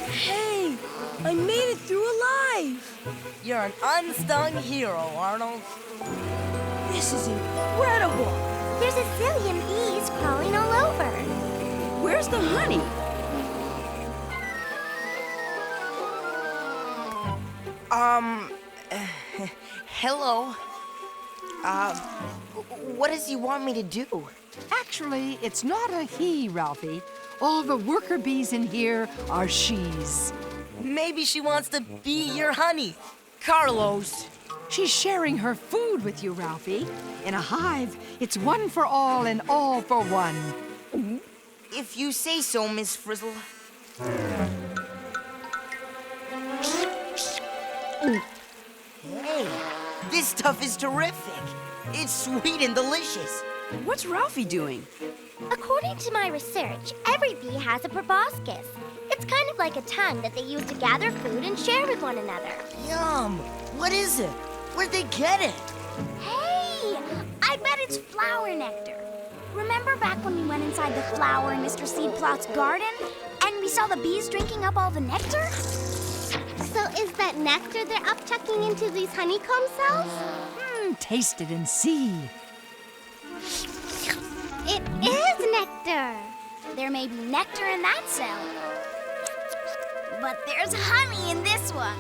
Hey, I made it through alive. You're an unsung hero, Arnold. This is incredible. There's a zillion bees crawling all over. Where's the honey? Hello. What does he want me to do? Actually, it's not a he, Ralphie. All the worker bees in here are she's. Maybe she wants to be your honey. Carlos. She's sharing her food with you, Ralphie. In a hive, it's one for all and all for one. If you say so, Miss Frizzle. Hey, this stuff is terrific. It's sweet and delicious. What's Ralphie doing? According to my research, every bee has a proboscis. It's kind of like a tongue that they use to gather food and share with one another. Yum! What is it? Where'd they get it? Hey! I bet it's flower nectar. Remember back when we went inside the flower in Mr. Seedplot's garden and we saw the bees drinking up all the nectar? So is that nectar they're upchucking into these honeycomb cells? Taste it and see. It is nectar. There may be nectar in that cell, but there's honey in this one.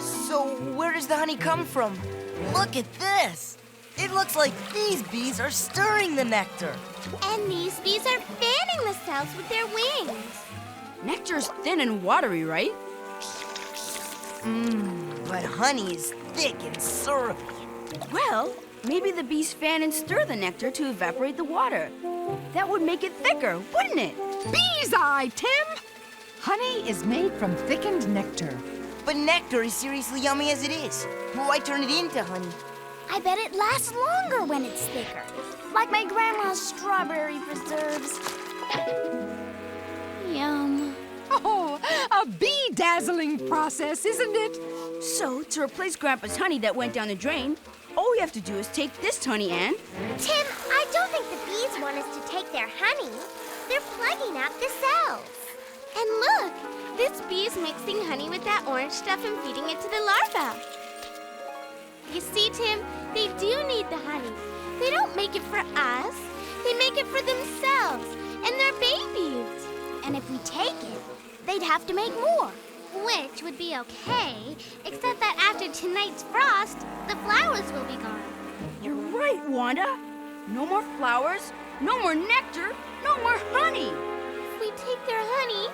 So where does the honey come from? Look at this. It looks like these bees are stirring the nectar. And these bees are fanning the cells with their wings. Nectar's thin and watery, right? But honey is thick and syrupy. Well, maybe the bees fan and stir the nectar to evaporate the water. That would make it thicker, wouldn't it? Bee's eye, Tim! Honey is made from thickened nectar. But nectar is seriously yummy as it is. Why turn it into honey? I bet it lasts longer when it's thicker. Like my grandma's strawberry preserves. Yum. Oh, a bee-dazzling process, isn't it? So, to replace Grandpa's honey that went down the drain, all we have to do is take this honey and... Tim, I don't think the bees want us to take their honey. They're plugging out the cells. And look, this bee's mixing honey with that orange stuff and feeding it to the larva. You see, Tim, they do need the honey. They don't make it for us. They make it for themselves and their babies. And if we take it, they'd have to make more. Which would be okay, except that after tonight's frost, the flowers will be gone. You're right, Wanda. No more flowers, no more nectar, no more honey. If we take their honey,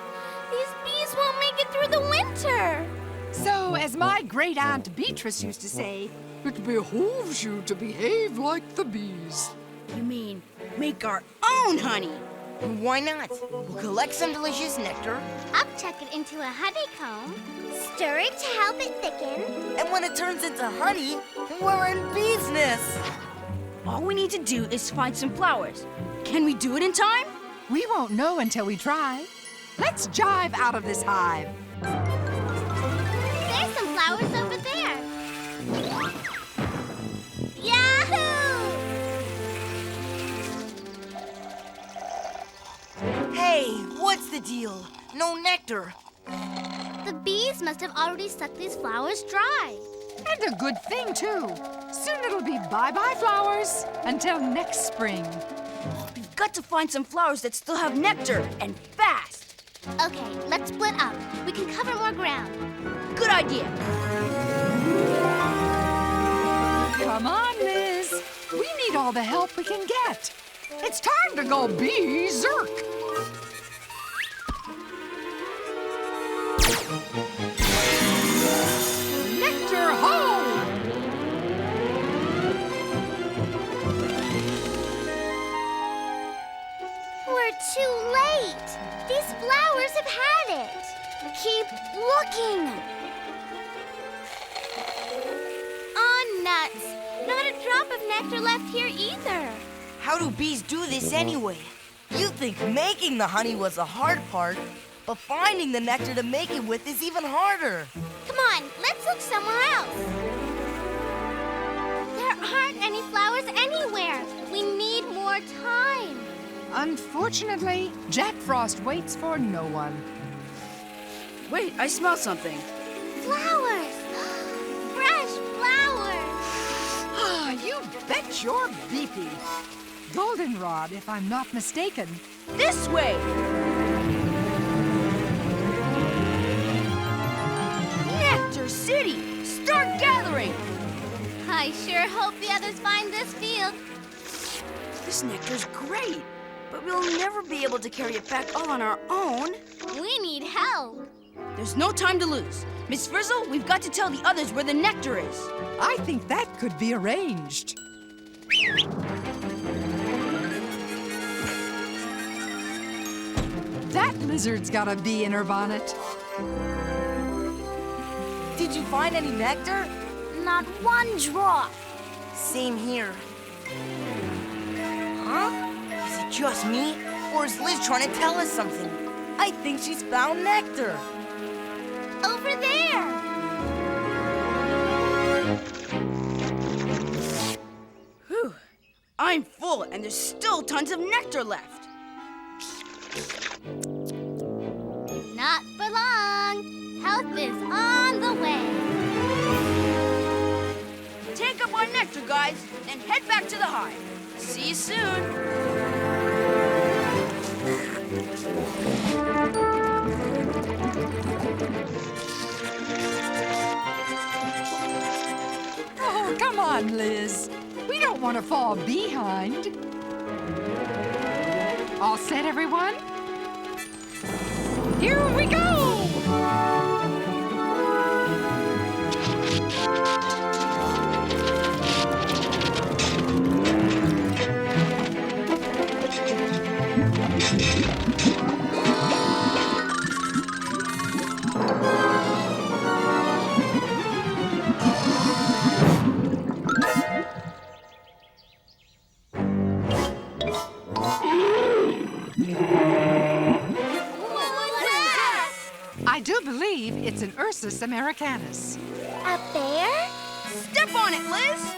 these bees won't make it through the winter. So, as my great-aunt Beatrice used to say, it behooves you to behave like the bees. You mean make our own honey? Why not? We'll collect some delicious nectar. Upchuck it into a honeycomb, stir it to help it thicken. And when it turns into honey, we're in business. All we need to do is find some flowers. Can we do it in time? We won't know until we try. Let's jive out of this hive. There's some flowers over there. Yahoo! Hey, what's the deal? No nectar. The bees must have already sucked these flowers dry. And a good thing, too. Soon it'll be bye-bye flowers until next spring. We've got to find some flowers that still have nectar, and fast. Okay, let's split up. We can cover more ground. Good idea. Come on, Liz. We need all the help we can get. It's time to go bee-zerk. Nectar ho! We're too late. These flowers have had it. Keep looking. Oh, nuts. Not a drop of nectar left here either. How do bees do this anyway? You'd think making the honey was the hard part, but finding the nectar to make it with is even harder. Come on, let's look somewhere else. flowers anywhere. We need more time. Unfortunately, Jack Frost waits for no one. Wait, I smell something. Flowers! Fresh flowers! Ah, you bet you're beepy. Goldenrod, if I'm not mistaken. This way! Nectar City! Start gathering! I sure hope the others find this field. This nectar's great, but we'll never be able to carry it back all on our own. We need help. There's no time to lose. Miss Frizzle, we've got to tell the others where the nectar is. I think that could be arranged. That lizard's got a bee in her bonnet. Did you find any nectar? Not one drop. Same here. Huh? Is it just me? Or is Liz trying to tell us something? I think she's found nectar. Over there. Whew. I'm full, and there's still tons of nectar left. Not for long. Help is on the way. Take up our nectar, guys, then head back to the hive. See you soon. Oh, come on, Liz. We don't want to fall behind. All set, everyone? Here we go! I do believe it's an Ursus americanus. A bear? Step on it, Liz!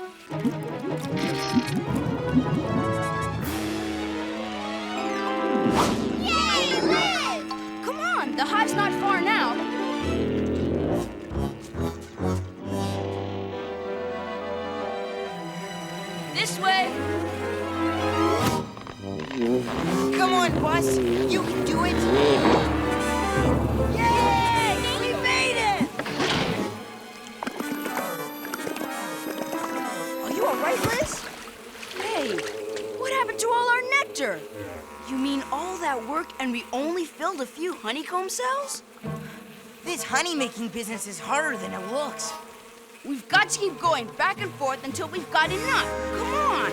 Yay, Liz! Come on, the hive's not far now. This way. Come on, Bus. You can do it. Yay! We made it! Are you all right, Liz? Hey, what happened to all our nectar? You mean all that work and we only filled a few honeycomb cells? This honey-making business is harder than it looks. We've got to keep going back and forth until we've got enough. Come on!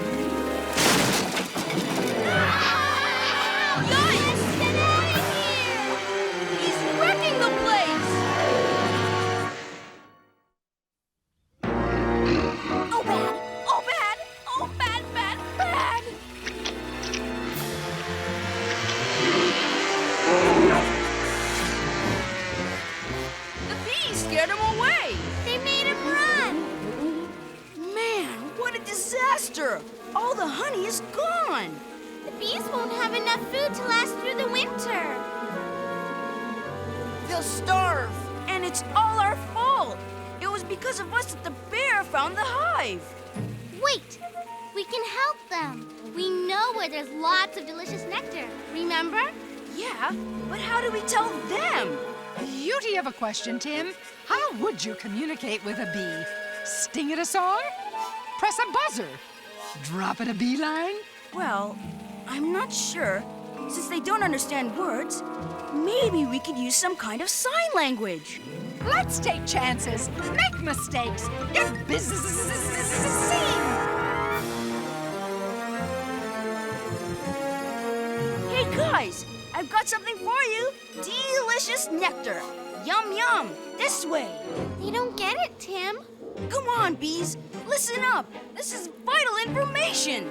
Yikes! Get out of here! He's wrecking the place! Oh, bad! Oh, bad! Oh, bad, bad, bad! The bees scared him away! They made him run! Man, what a disaster! All the honey is gone! The bees won't have enough food to last through the winter. They'll starve. And it's all our fault! It was because of us that the bear found the hive! Wait! We can help them. We know where there's lots of delicious nectar. Remember? Yeah, but how do we tell them? Beauty of a question, Tim. How would you communicate with a bee? Sting it a song? Press a buzzer? Drop it a beeline? Well, I'm not sure. Since they don't understand words, maybe we could use some kind of sign language. Let's take chances, make mistakes, get busy. Hey guys, I've got something for you. Delicious nectar. Yum yum. This way. They don't get it, Tim. Come on, bees. Listen up. This is vital information.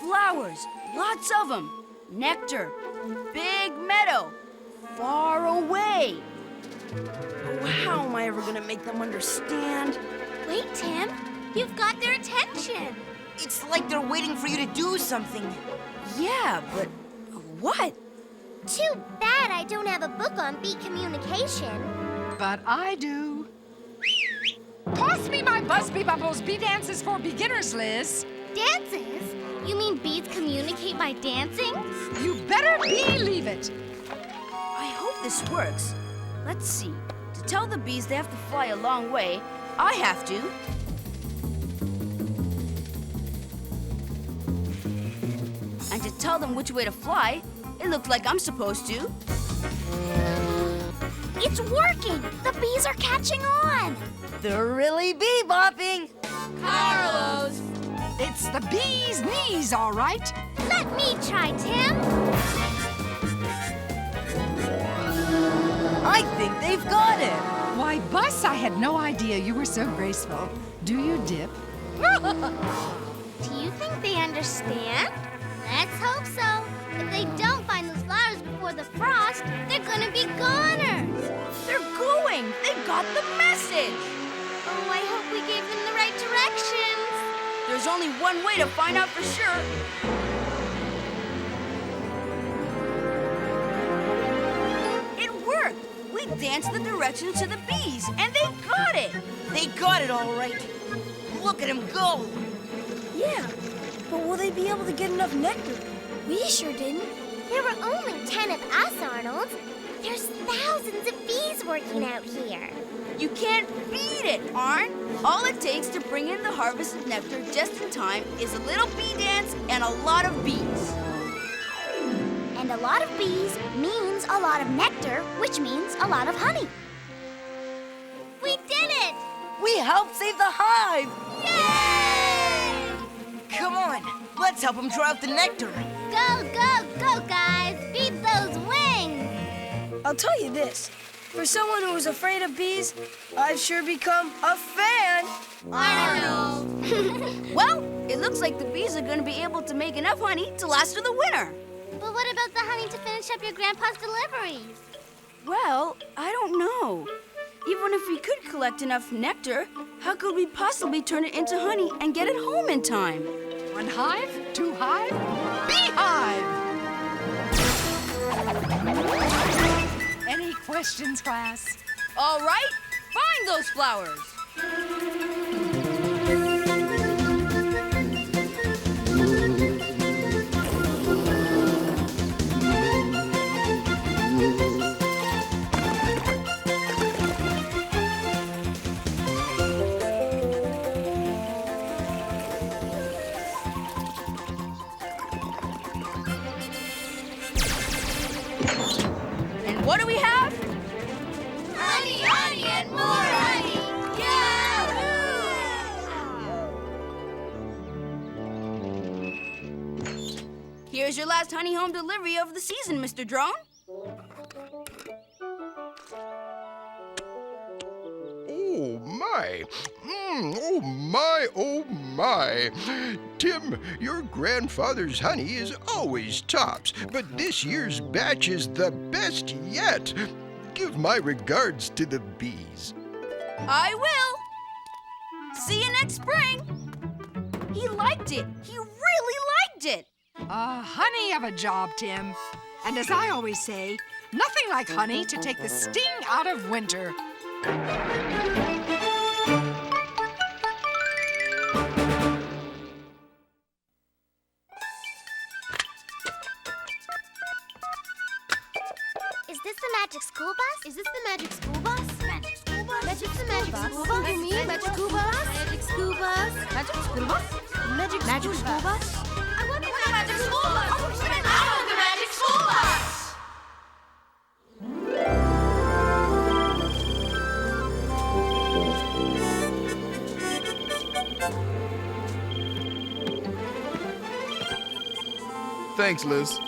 Flowers, lots of them. Nectar, big meadow, far away. How am I ever gonna make them understand? Wait, Tim. You've got their attention. It's like they're waiting for you to do something. Yeah, but what? Too bad I don't have a book on bee communication. But I do. Toss me my Busby Bubbles bee dances for beginners, Liz. Dances? You mean bees communicate by dancing? You better believe it. I hope this works. Let's see. To tell the bees they have to fly a long way, I have to. And to tell them which way to fly, it looks like I'm supposed to. It's working! The bees are catching on! They're really bee-bopping. Carlos! It's the bee's knees, all right. Let me try, Tim. I think they've got it. Why, Bus, I had no idea you were so graceful. Do you dip? Do you think they understand? Let's hope so. If they don't find those flowers before the frost, they're gonna be goners. They're going! They got the message! Oh, I hope we gave them the right directions. There's only one way to find out for sure. It worked! We danced the directions to the bees, and they got it! They got it all right. Look at them go. Yeah, but will they be able to get enough nectar? We sure didn't. There were only 10 of us, Arnold. There's thousands of bees working out here. You can't beat it, Arn. All it takes to bring in the harvested nectar just in time is a little bee dance and a lot of bees. And a lot of bees means a lot of nectar, which means a lot of honey. We did it! We helped save the hive. Yay! Come on, let's help them draw out the nectar. Go, go, go, guys! Beat those wings! I'll tell you this. For someone who was afraid of bees, I've sure become a fan. Arnold! Well, it looks like the bees are going to be able to make enough honey to last through the winter. But what about the honey to finish up your grandpa's deliveries? Well, I don't know. Even if we could collect enough nectar, how could we possibly turn it into honey and get it home in time? 1 hive, 2 hive, beehive! Any questions, class? All right, find those flowers. And what do we have? Honey, honey, and more honey! Yahoo! Here's your last honey home delivery of the season, Mr. Drone. Oh, my. Oh, my, oh, my. Tim, your grandfather's honey is always tops, but this year's batch is the best yet. Give my regards to the bees. I will. See you next spring. He liked it. He really liked it. A honey of a job, Tim. And as I always say, nothing like honey to take the sting out of winter. Is this the magic school bus? Is this the magic school bus? Magic school bus? Magic the magic school bus? You mean magic school bus? Magic school bus? Magic school bus? Magic school bus? I want the magic school bus! I want the magic school bus! Thanks, Liz.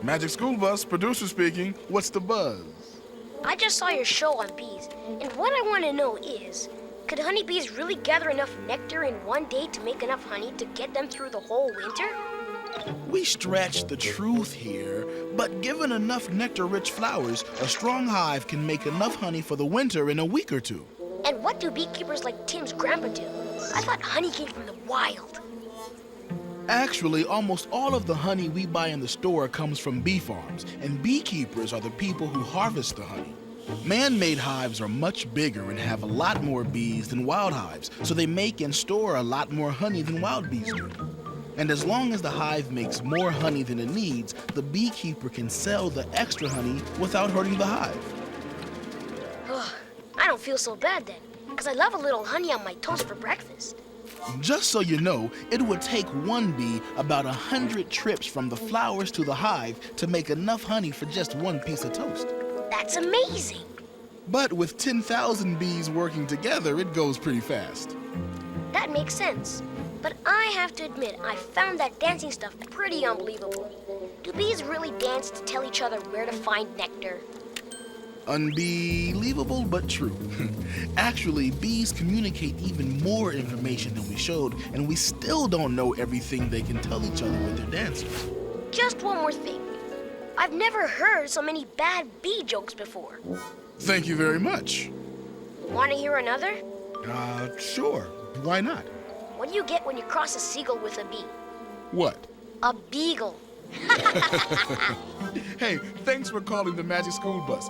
Magic School Bus, producer speaking. What's the buzz? I just saw your show on bees, and what I want to know is, could honeybees really gather enough nectar in one day to make enough honey to get them through the whole winter? We stretch the truth here, but given enough nectar-rich flowers, a strong hive can make enough honey for the winter in a week or two. And what do beekeepers like Tim's grandpa do? I thought honey came from the wild. Actually, almost all of the honey we buy in the store comes from bee farms, and beekeepers are the people who harvest the honey. Man-made hives are much bigger and have a lot more bees than wild hives, so they make and store a lot more honey than wild bees do. And as long as the hive makes more honey than it needs, the beekeeper can sell the extra honey without hurting the hive. Ugh, I don't feel so bad then, because I love a little honey on my toast for breakfast. Just so you know, it would take one bee about 100 trips from the flowers to the hive to make enough honey for just one piece of toast. That's amazing. But with 10,000 bees working together, it goes pretty fast. That makes sense. But I have to admit, I found that dancing stuff pretty unbelievable. Do bees really dance to tell each other where to find nectar? Unbelievable, but true. Actually, bees communicate even more information than we showed, and we still don't know everything they can tell each other with their dances. Just one more thing. I've never heard so many bad bee jokes before. Thank you very much. Want to hear another? Sure. Why not? What do you get when you cross a seagull with a bee? What? A beagle. Hey, thanks for calling the Magic School Bus.